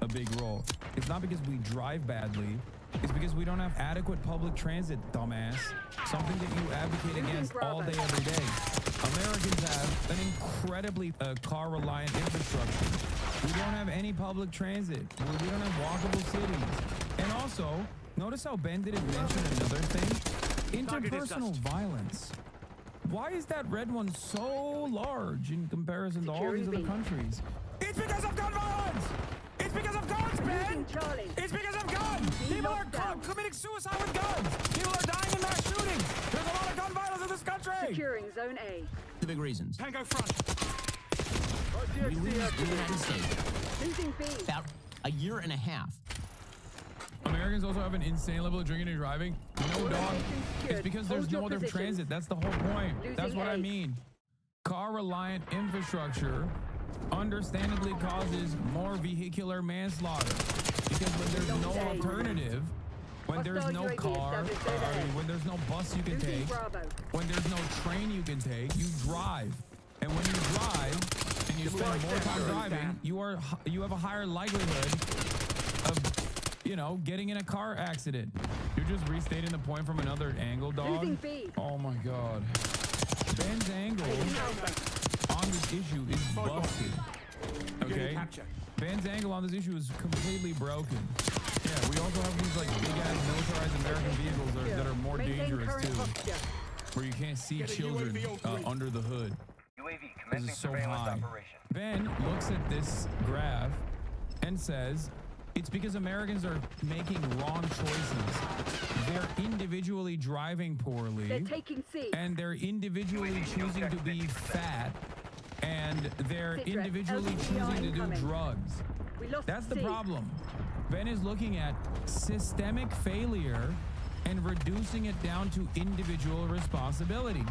a big role. It's not because we drive badly, it's because we don't have adequate public transit, dumbass. Something that you advocate against all day, every day. Americans have an incredibly car-reliant infrastructure. We don't have any public transit. We don't have walkable cities. And also, notice how Ben didn't mention another thing? Interpersonal violence. Why is that red one so large in comparison to all these other countries? It's because of gun violence! It's because of guns, Ben! It's because of guns! People are committing suicide with guns! People are dying in mass shootings! There's a lot of gun violence in this country! Securing Zone A. The big reasons. Tango front. We lose in the United States Losing B. about a year and a half. Americans also have an insane level of drinking and driving. No, dog. It's because there's no other transit. That's the whole point. That's what I mean. Car-reliant infrastructure understandably causes more vehicular manslaughter. Because when there's no alternative, when there's no car, when there's no bus you can take, when there's no train you can take, you drive. And when you drive and you spend more time driving, you have a higher likelihood of, you know, getting in a car accident. You're just restating the point from another angle, dog. Oh my God. Ben's angle on this issue is busted. Okay? Ben's angle on this issue is completely broken. Yeah, we also have these like big-ass militarized American vehicles that are more dangerous too, where you can't see children under the hood. This is so high. Ben looks at this graph and says, it's because Americans are making wrong choices. They're individually driving poorly. They're taking C. And they're individually choosing to be fat. And they're individually choosing to do drugs. That's the problem. Ben is looking at systemic failure and reducing it down to individual responsibility.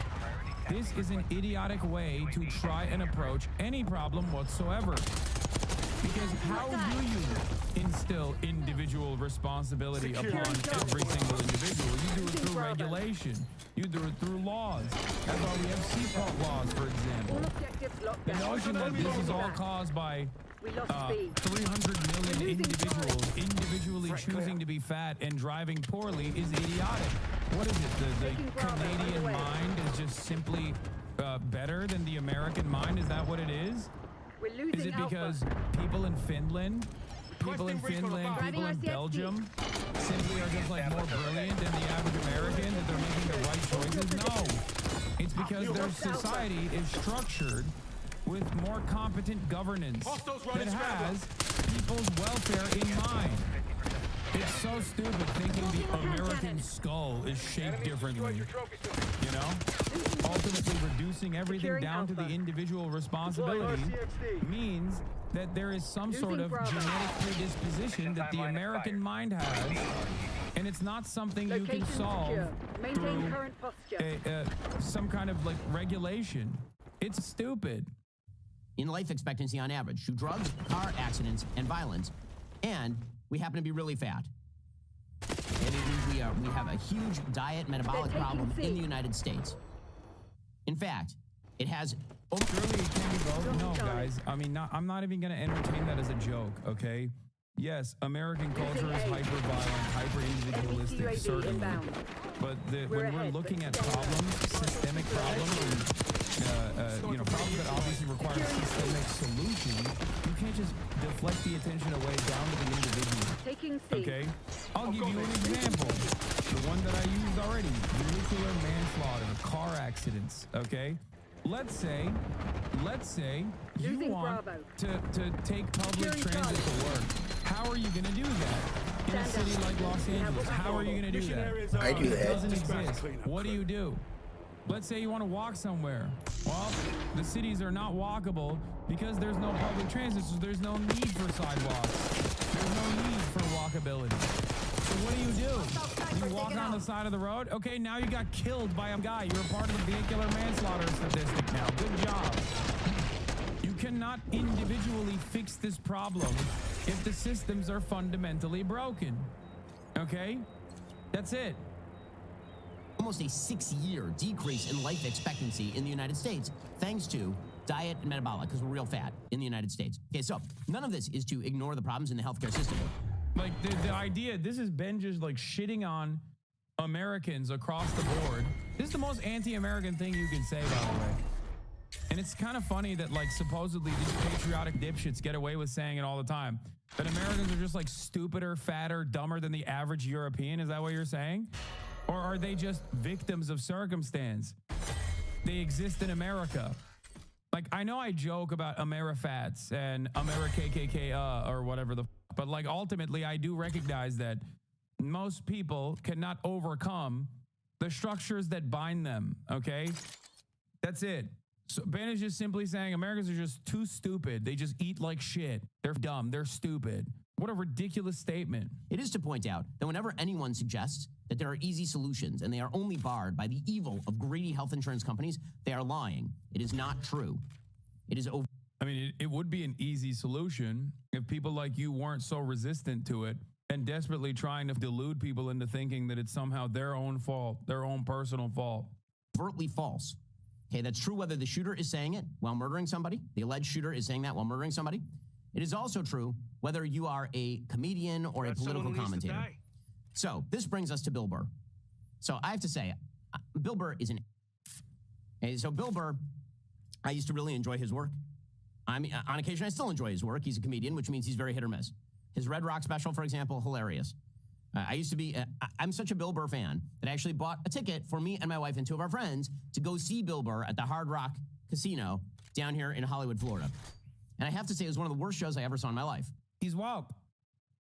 This is an idiotic way to try and approach any problem whatsoever. Because how do you instill individual responsibility upon every single individual? You do it through regulation. You do it through laws. That's why we have seatbelt laws, for example. The notion that this is all caused by 300 million individuals individually choosing to be fat and driving poorly is idiotic. What is it? The Canadian mind is just simply better than the American mind? Is that what it is? Is it because people in Finland, people in Belgium simply are just like more brilliant than the average American, that they're making the right choices? No. It's because their society is structured with more competent governance that has people's welfare in mind. It's so stupid thinking the American skull is shaped differently. You know? Ultimately, reducing everything down to the individual responsibility means that there is some sort of genetic predisposition that the American mind has, and it's not something you can solve through some kind of like regulation. It's stupid. In life expectancy on average, through drugs, car accidents, and violence, and we happen to be really fat. And it means we have a huge diet metabolic problem in the United States. In fact, it has... Surely it can be both. No, guys. I mean, I'm not even going to entertain that as a joke, okay? Yes, American culture is hyper-violent, hyper-individualistic, certainly. But when we're looking at problems, systemic problems, and, problems that obviously require systemic solutions, you can't just deflect the attention away down to the individual. Okay? I'll give you an example. The one that I used already, nuclear manslaughter, car accidents, okay? Let's say you want to take public transit to work. How are you going to do that? In a city like Los Angeles, how are you going to do that? I do that. It doesn't exist. What do? Let's say you want to walk somewhere. Well, the cities are not walkable because there's no public transit, so there's no need for sidewalks. There's no need for walkability. So what do? You walk on the side of the road? Okay, now you got killed by a guy. You're a part of the vehicular manslaughter statistic now. Good job. You cannot individually fix this problem if the systems are fundamentally broken. Okay? That's it. Almost a 6-year decrease in life expectancy in the United States, thanks to diet and metabolic, because we're real fat in the United States. Okay, so none of this is to ignore the problems in the healthcare system. Like the idea, this is Ben just like shitting on Americans across the board. This is the most anti-American thing you can say, by the way. And it's kind of funny that like supposedly these patriotic dipshits get away with saying it all the time. That Americans are just like stupider, fatter, dumber than the average European. Is that what you're saying? Or are they just victims of circumstance? They exist in America. Like, I know I joke about Amerifats and AmeriKKK or whatever but like ultimately I do recognize that most people cannot overcome the structures that bind them, okay? That's it. So Ben is just simply saying Americans are just too stupid. They just eat like shit. They're dumb. They're stupid. What a ridiculous statement. It is to point out that whenever anyone suggests that there are easy solutions and they are only barred by the evil of greedy health insurance companies, they are lying. It is not true. It is over. I mean, it would be an easy solution if people like you weren't so resistant to it and desperately trying to delude people into thinking that it's somehow their own fault, their own personal fault. Overtly false. Okay, that's true whether the shooter is saying it while murdering somebody. The alleged shooter is saying that while murdering somebody. It is also true whether you are a comedian or a political commentator. So this brings us to Bill Burr. So I have to say, Bill Burr is an... Okay, so Bill Burr, I used to really enjoy his work. I mean, on occasion, I still enjoy his work. He's a comedian, which means he's very hit or miss. His Red Rock special, for example, hilarious. I used to be, I'm such a Bill Burr fan that I actually bought a ticket for me and my wife and 2 of our friends to go see Bill Burr at the Hard Rock Casino down here in Hollywood, Florida. And I have to say, it was one of the worst shows I ever saw in my life. He's woke.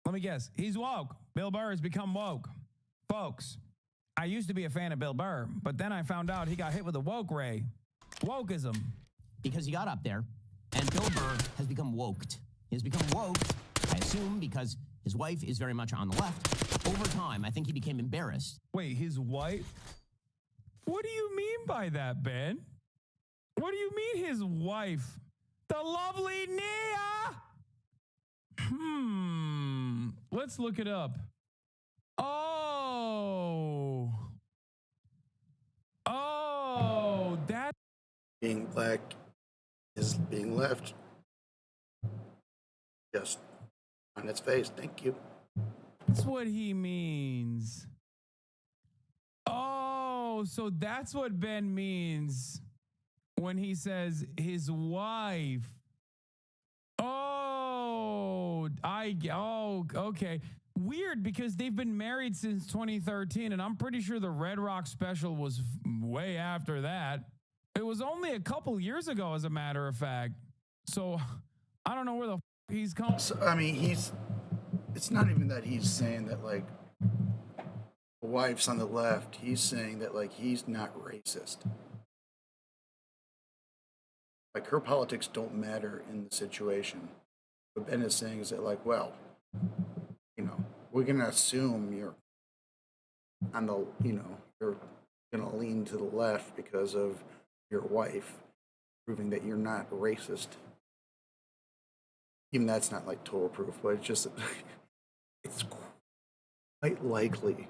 Let me guess. He's woke. Bill Burr has become woke. Folks, I used to be a fan of Bill Burr, but then I found out he got hit with a woke ray. Wokeism. Because he got up there, and Bill Burr has become woked. He has become woke, I assume, because his wife is very much on the left. Over time, I think he became embarrassed. Wait, his wife? What do you mean by that, Ben? What do you mean his wife? The lovely Nia? Let's look it up. Oh, that... Being black is being left. Just on its face. Thank you. That's what he means. Oh, so that's what Ben means when he says his wife. Okay. Weird, because they've been married since 2013, and I'm pretty sure the Red Rock special was way after that. It was only a couple years ago, as a matter of fact. So I don't know where the he's come. So, I mean, it's not even that he's saying that like the wife's on the left. He's saying that like he's not racist. Like her politics don't matter in the situation. What Ben is saying is that like, well, you know, we're gonna assume you're on the, you know, you're gonna lean to the left because of your wife, proving that you're not racist. Even that's not like total proof, but it's just it's quite likely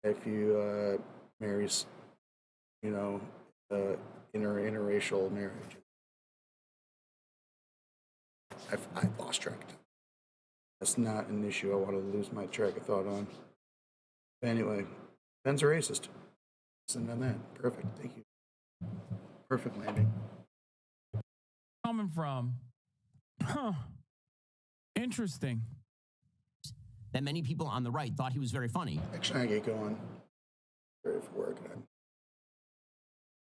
if you marry, you know, interracial marriage. I've lost track of time. That's not an issue I want to lose my track of thought on. But anyway, Ben's a racist. Send on that. Perfect. Thank you. Perfect landing. Coming from, interesting. That many people on the right thought he was very funny. Actually, I get going. Ready for work. And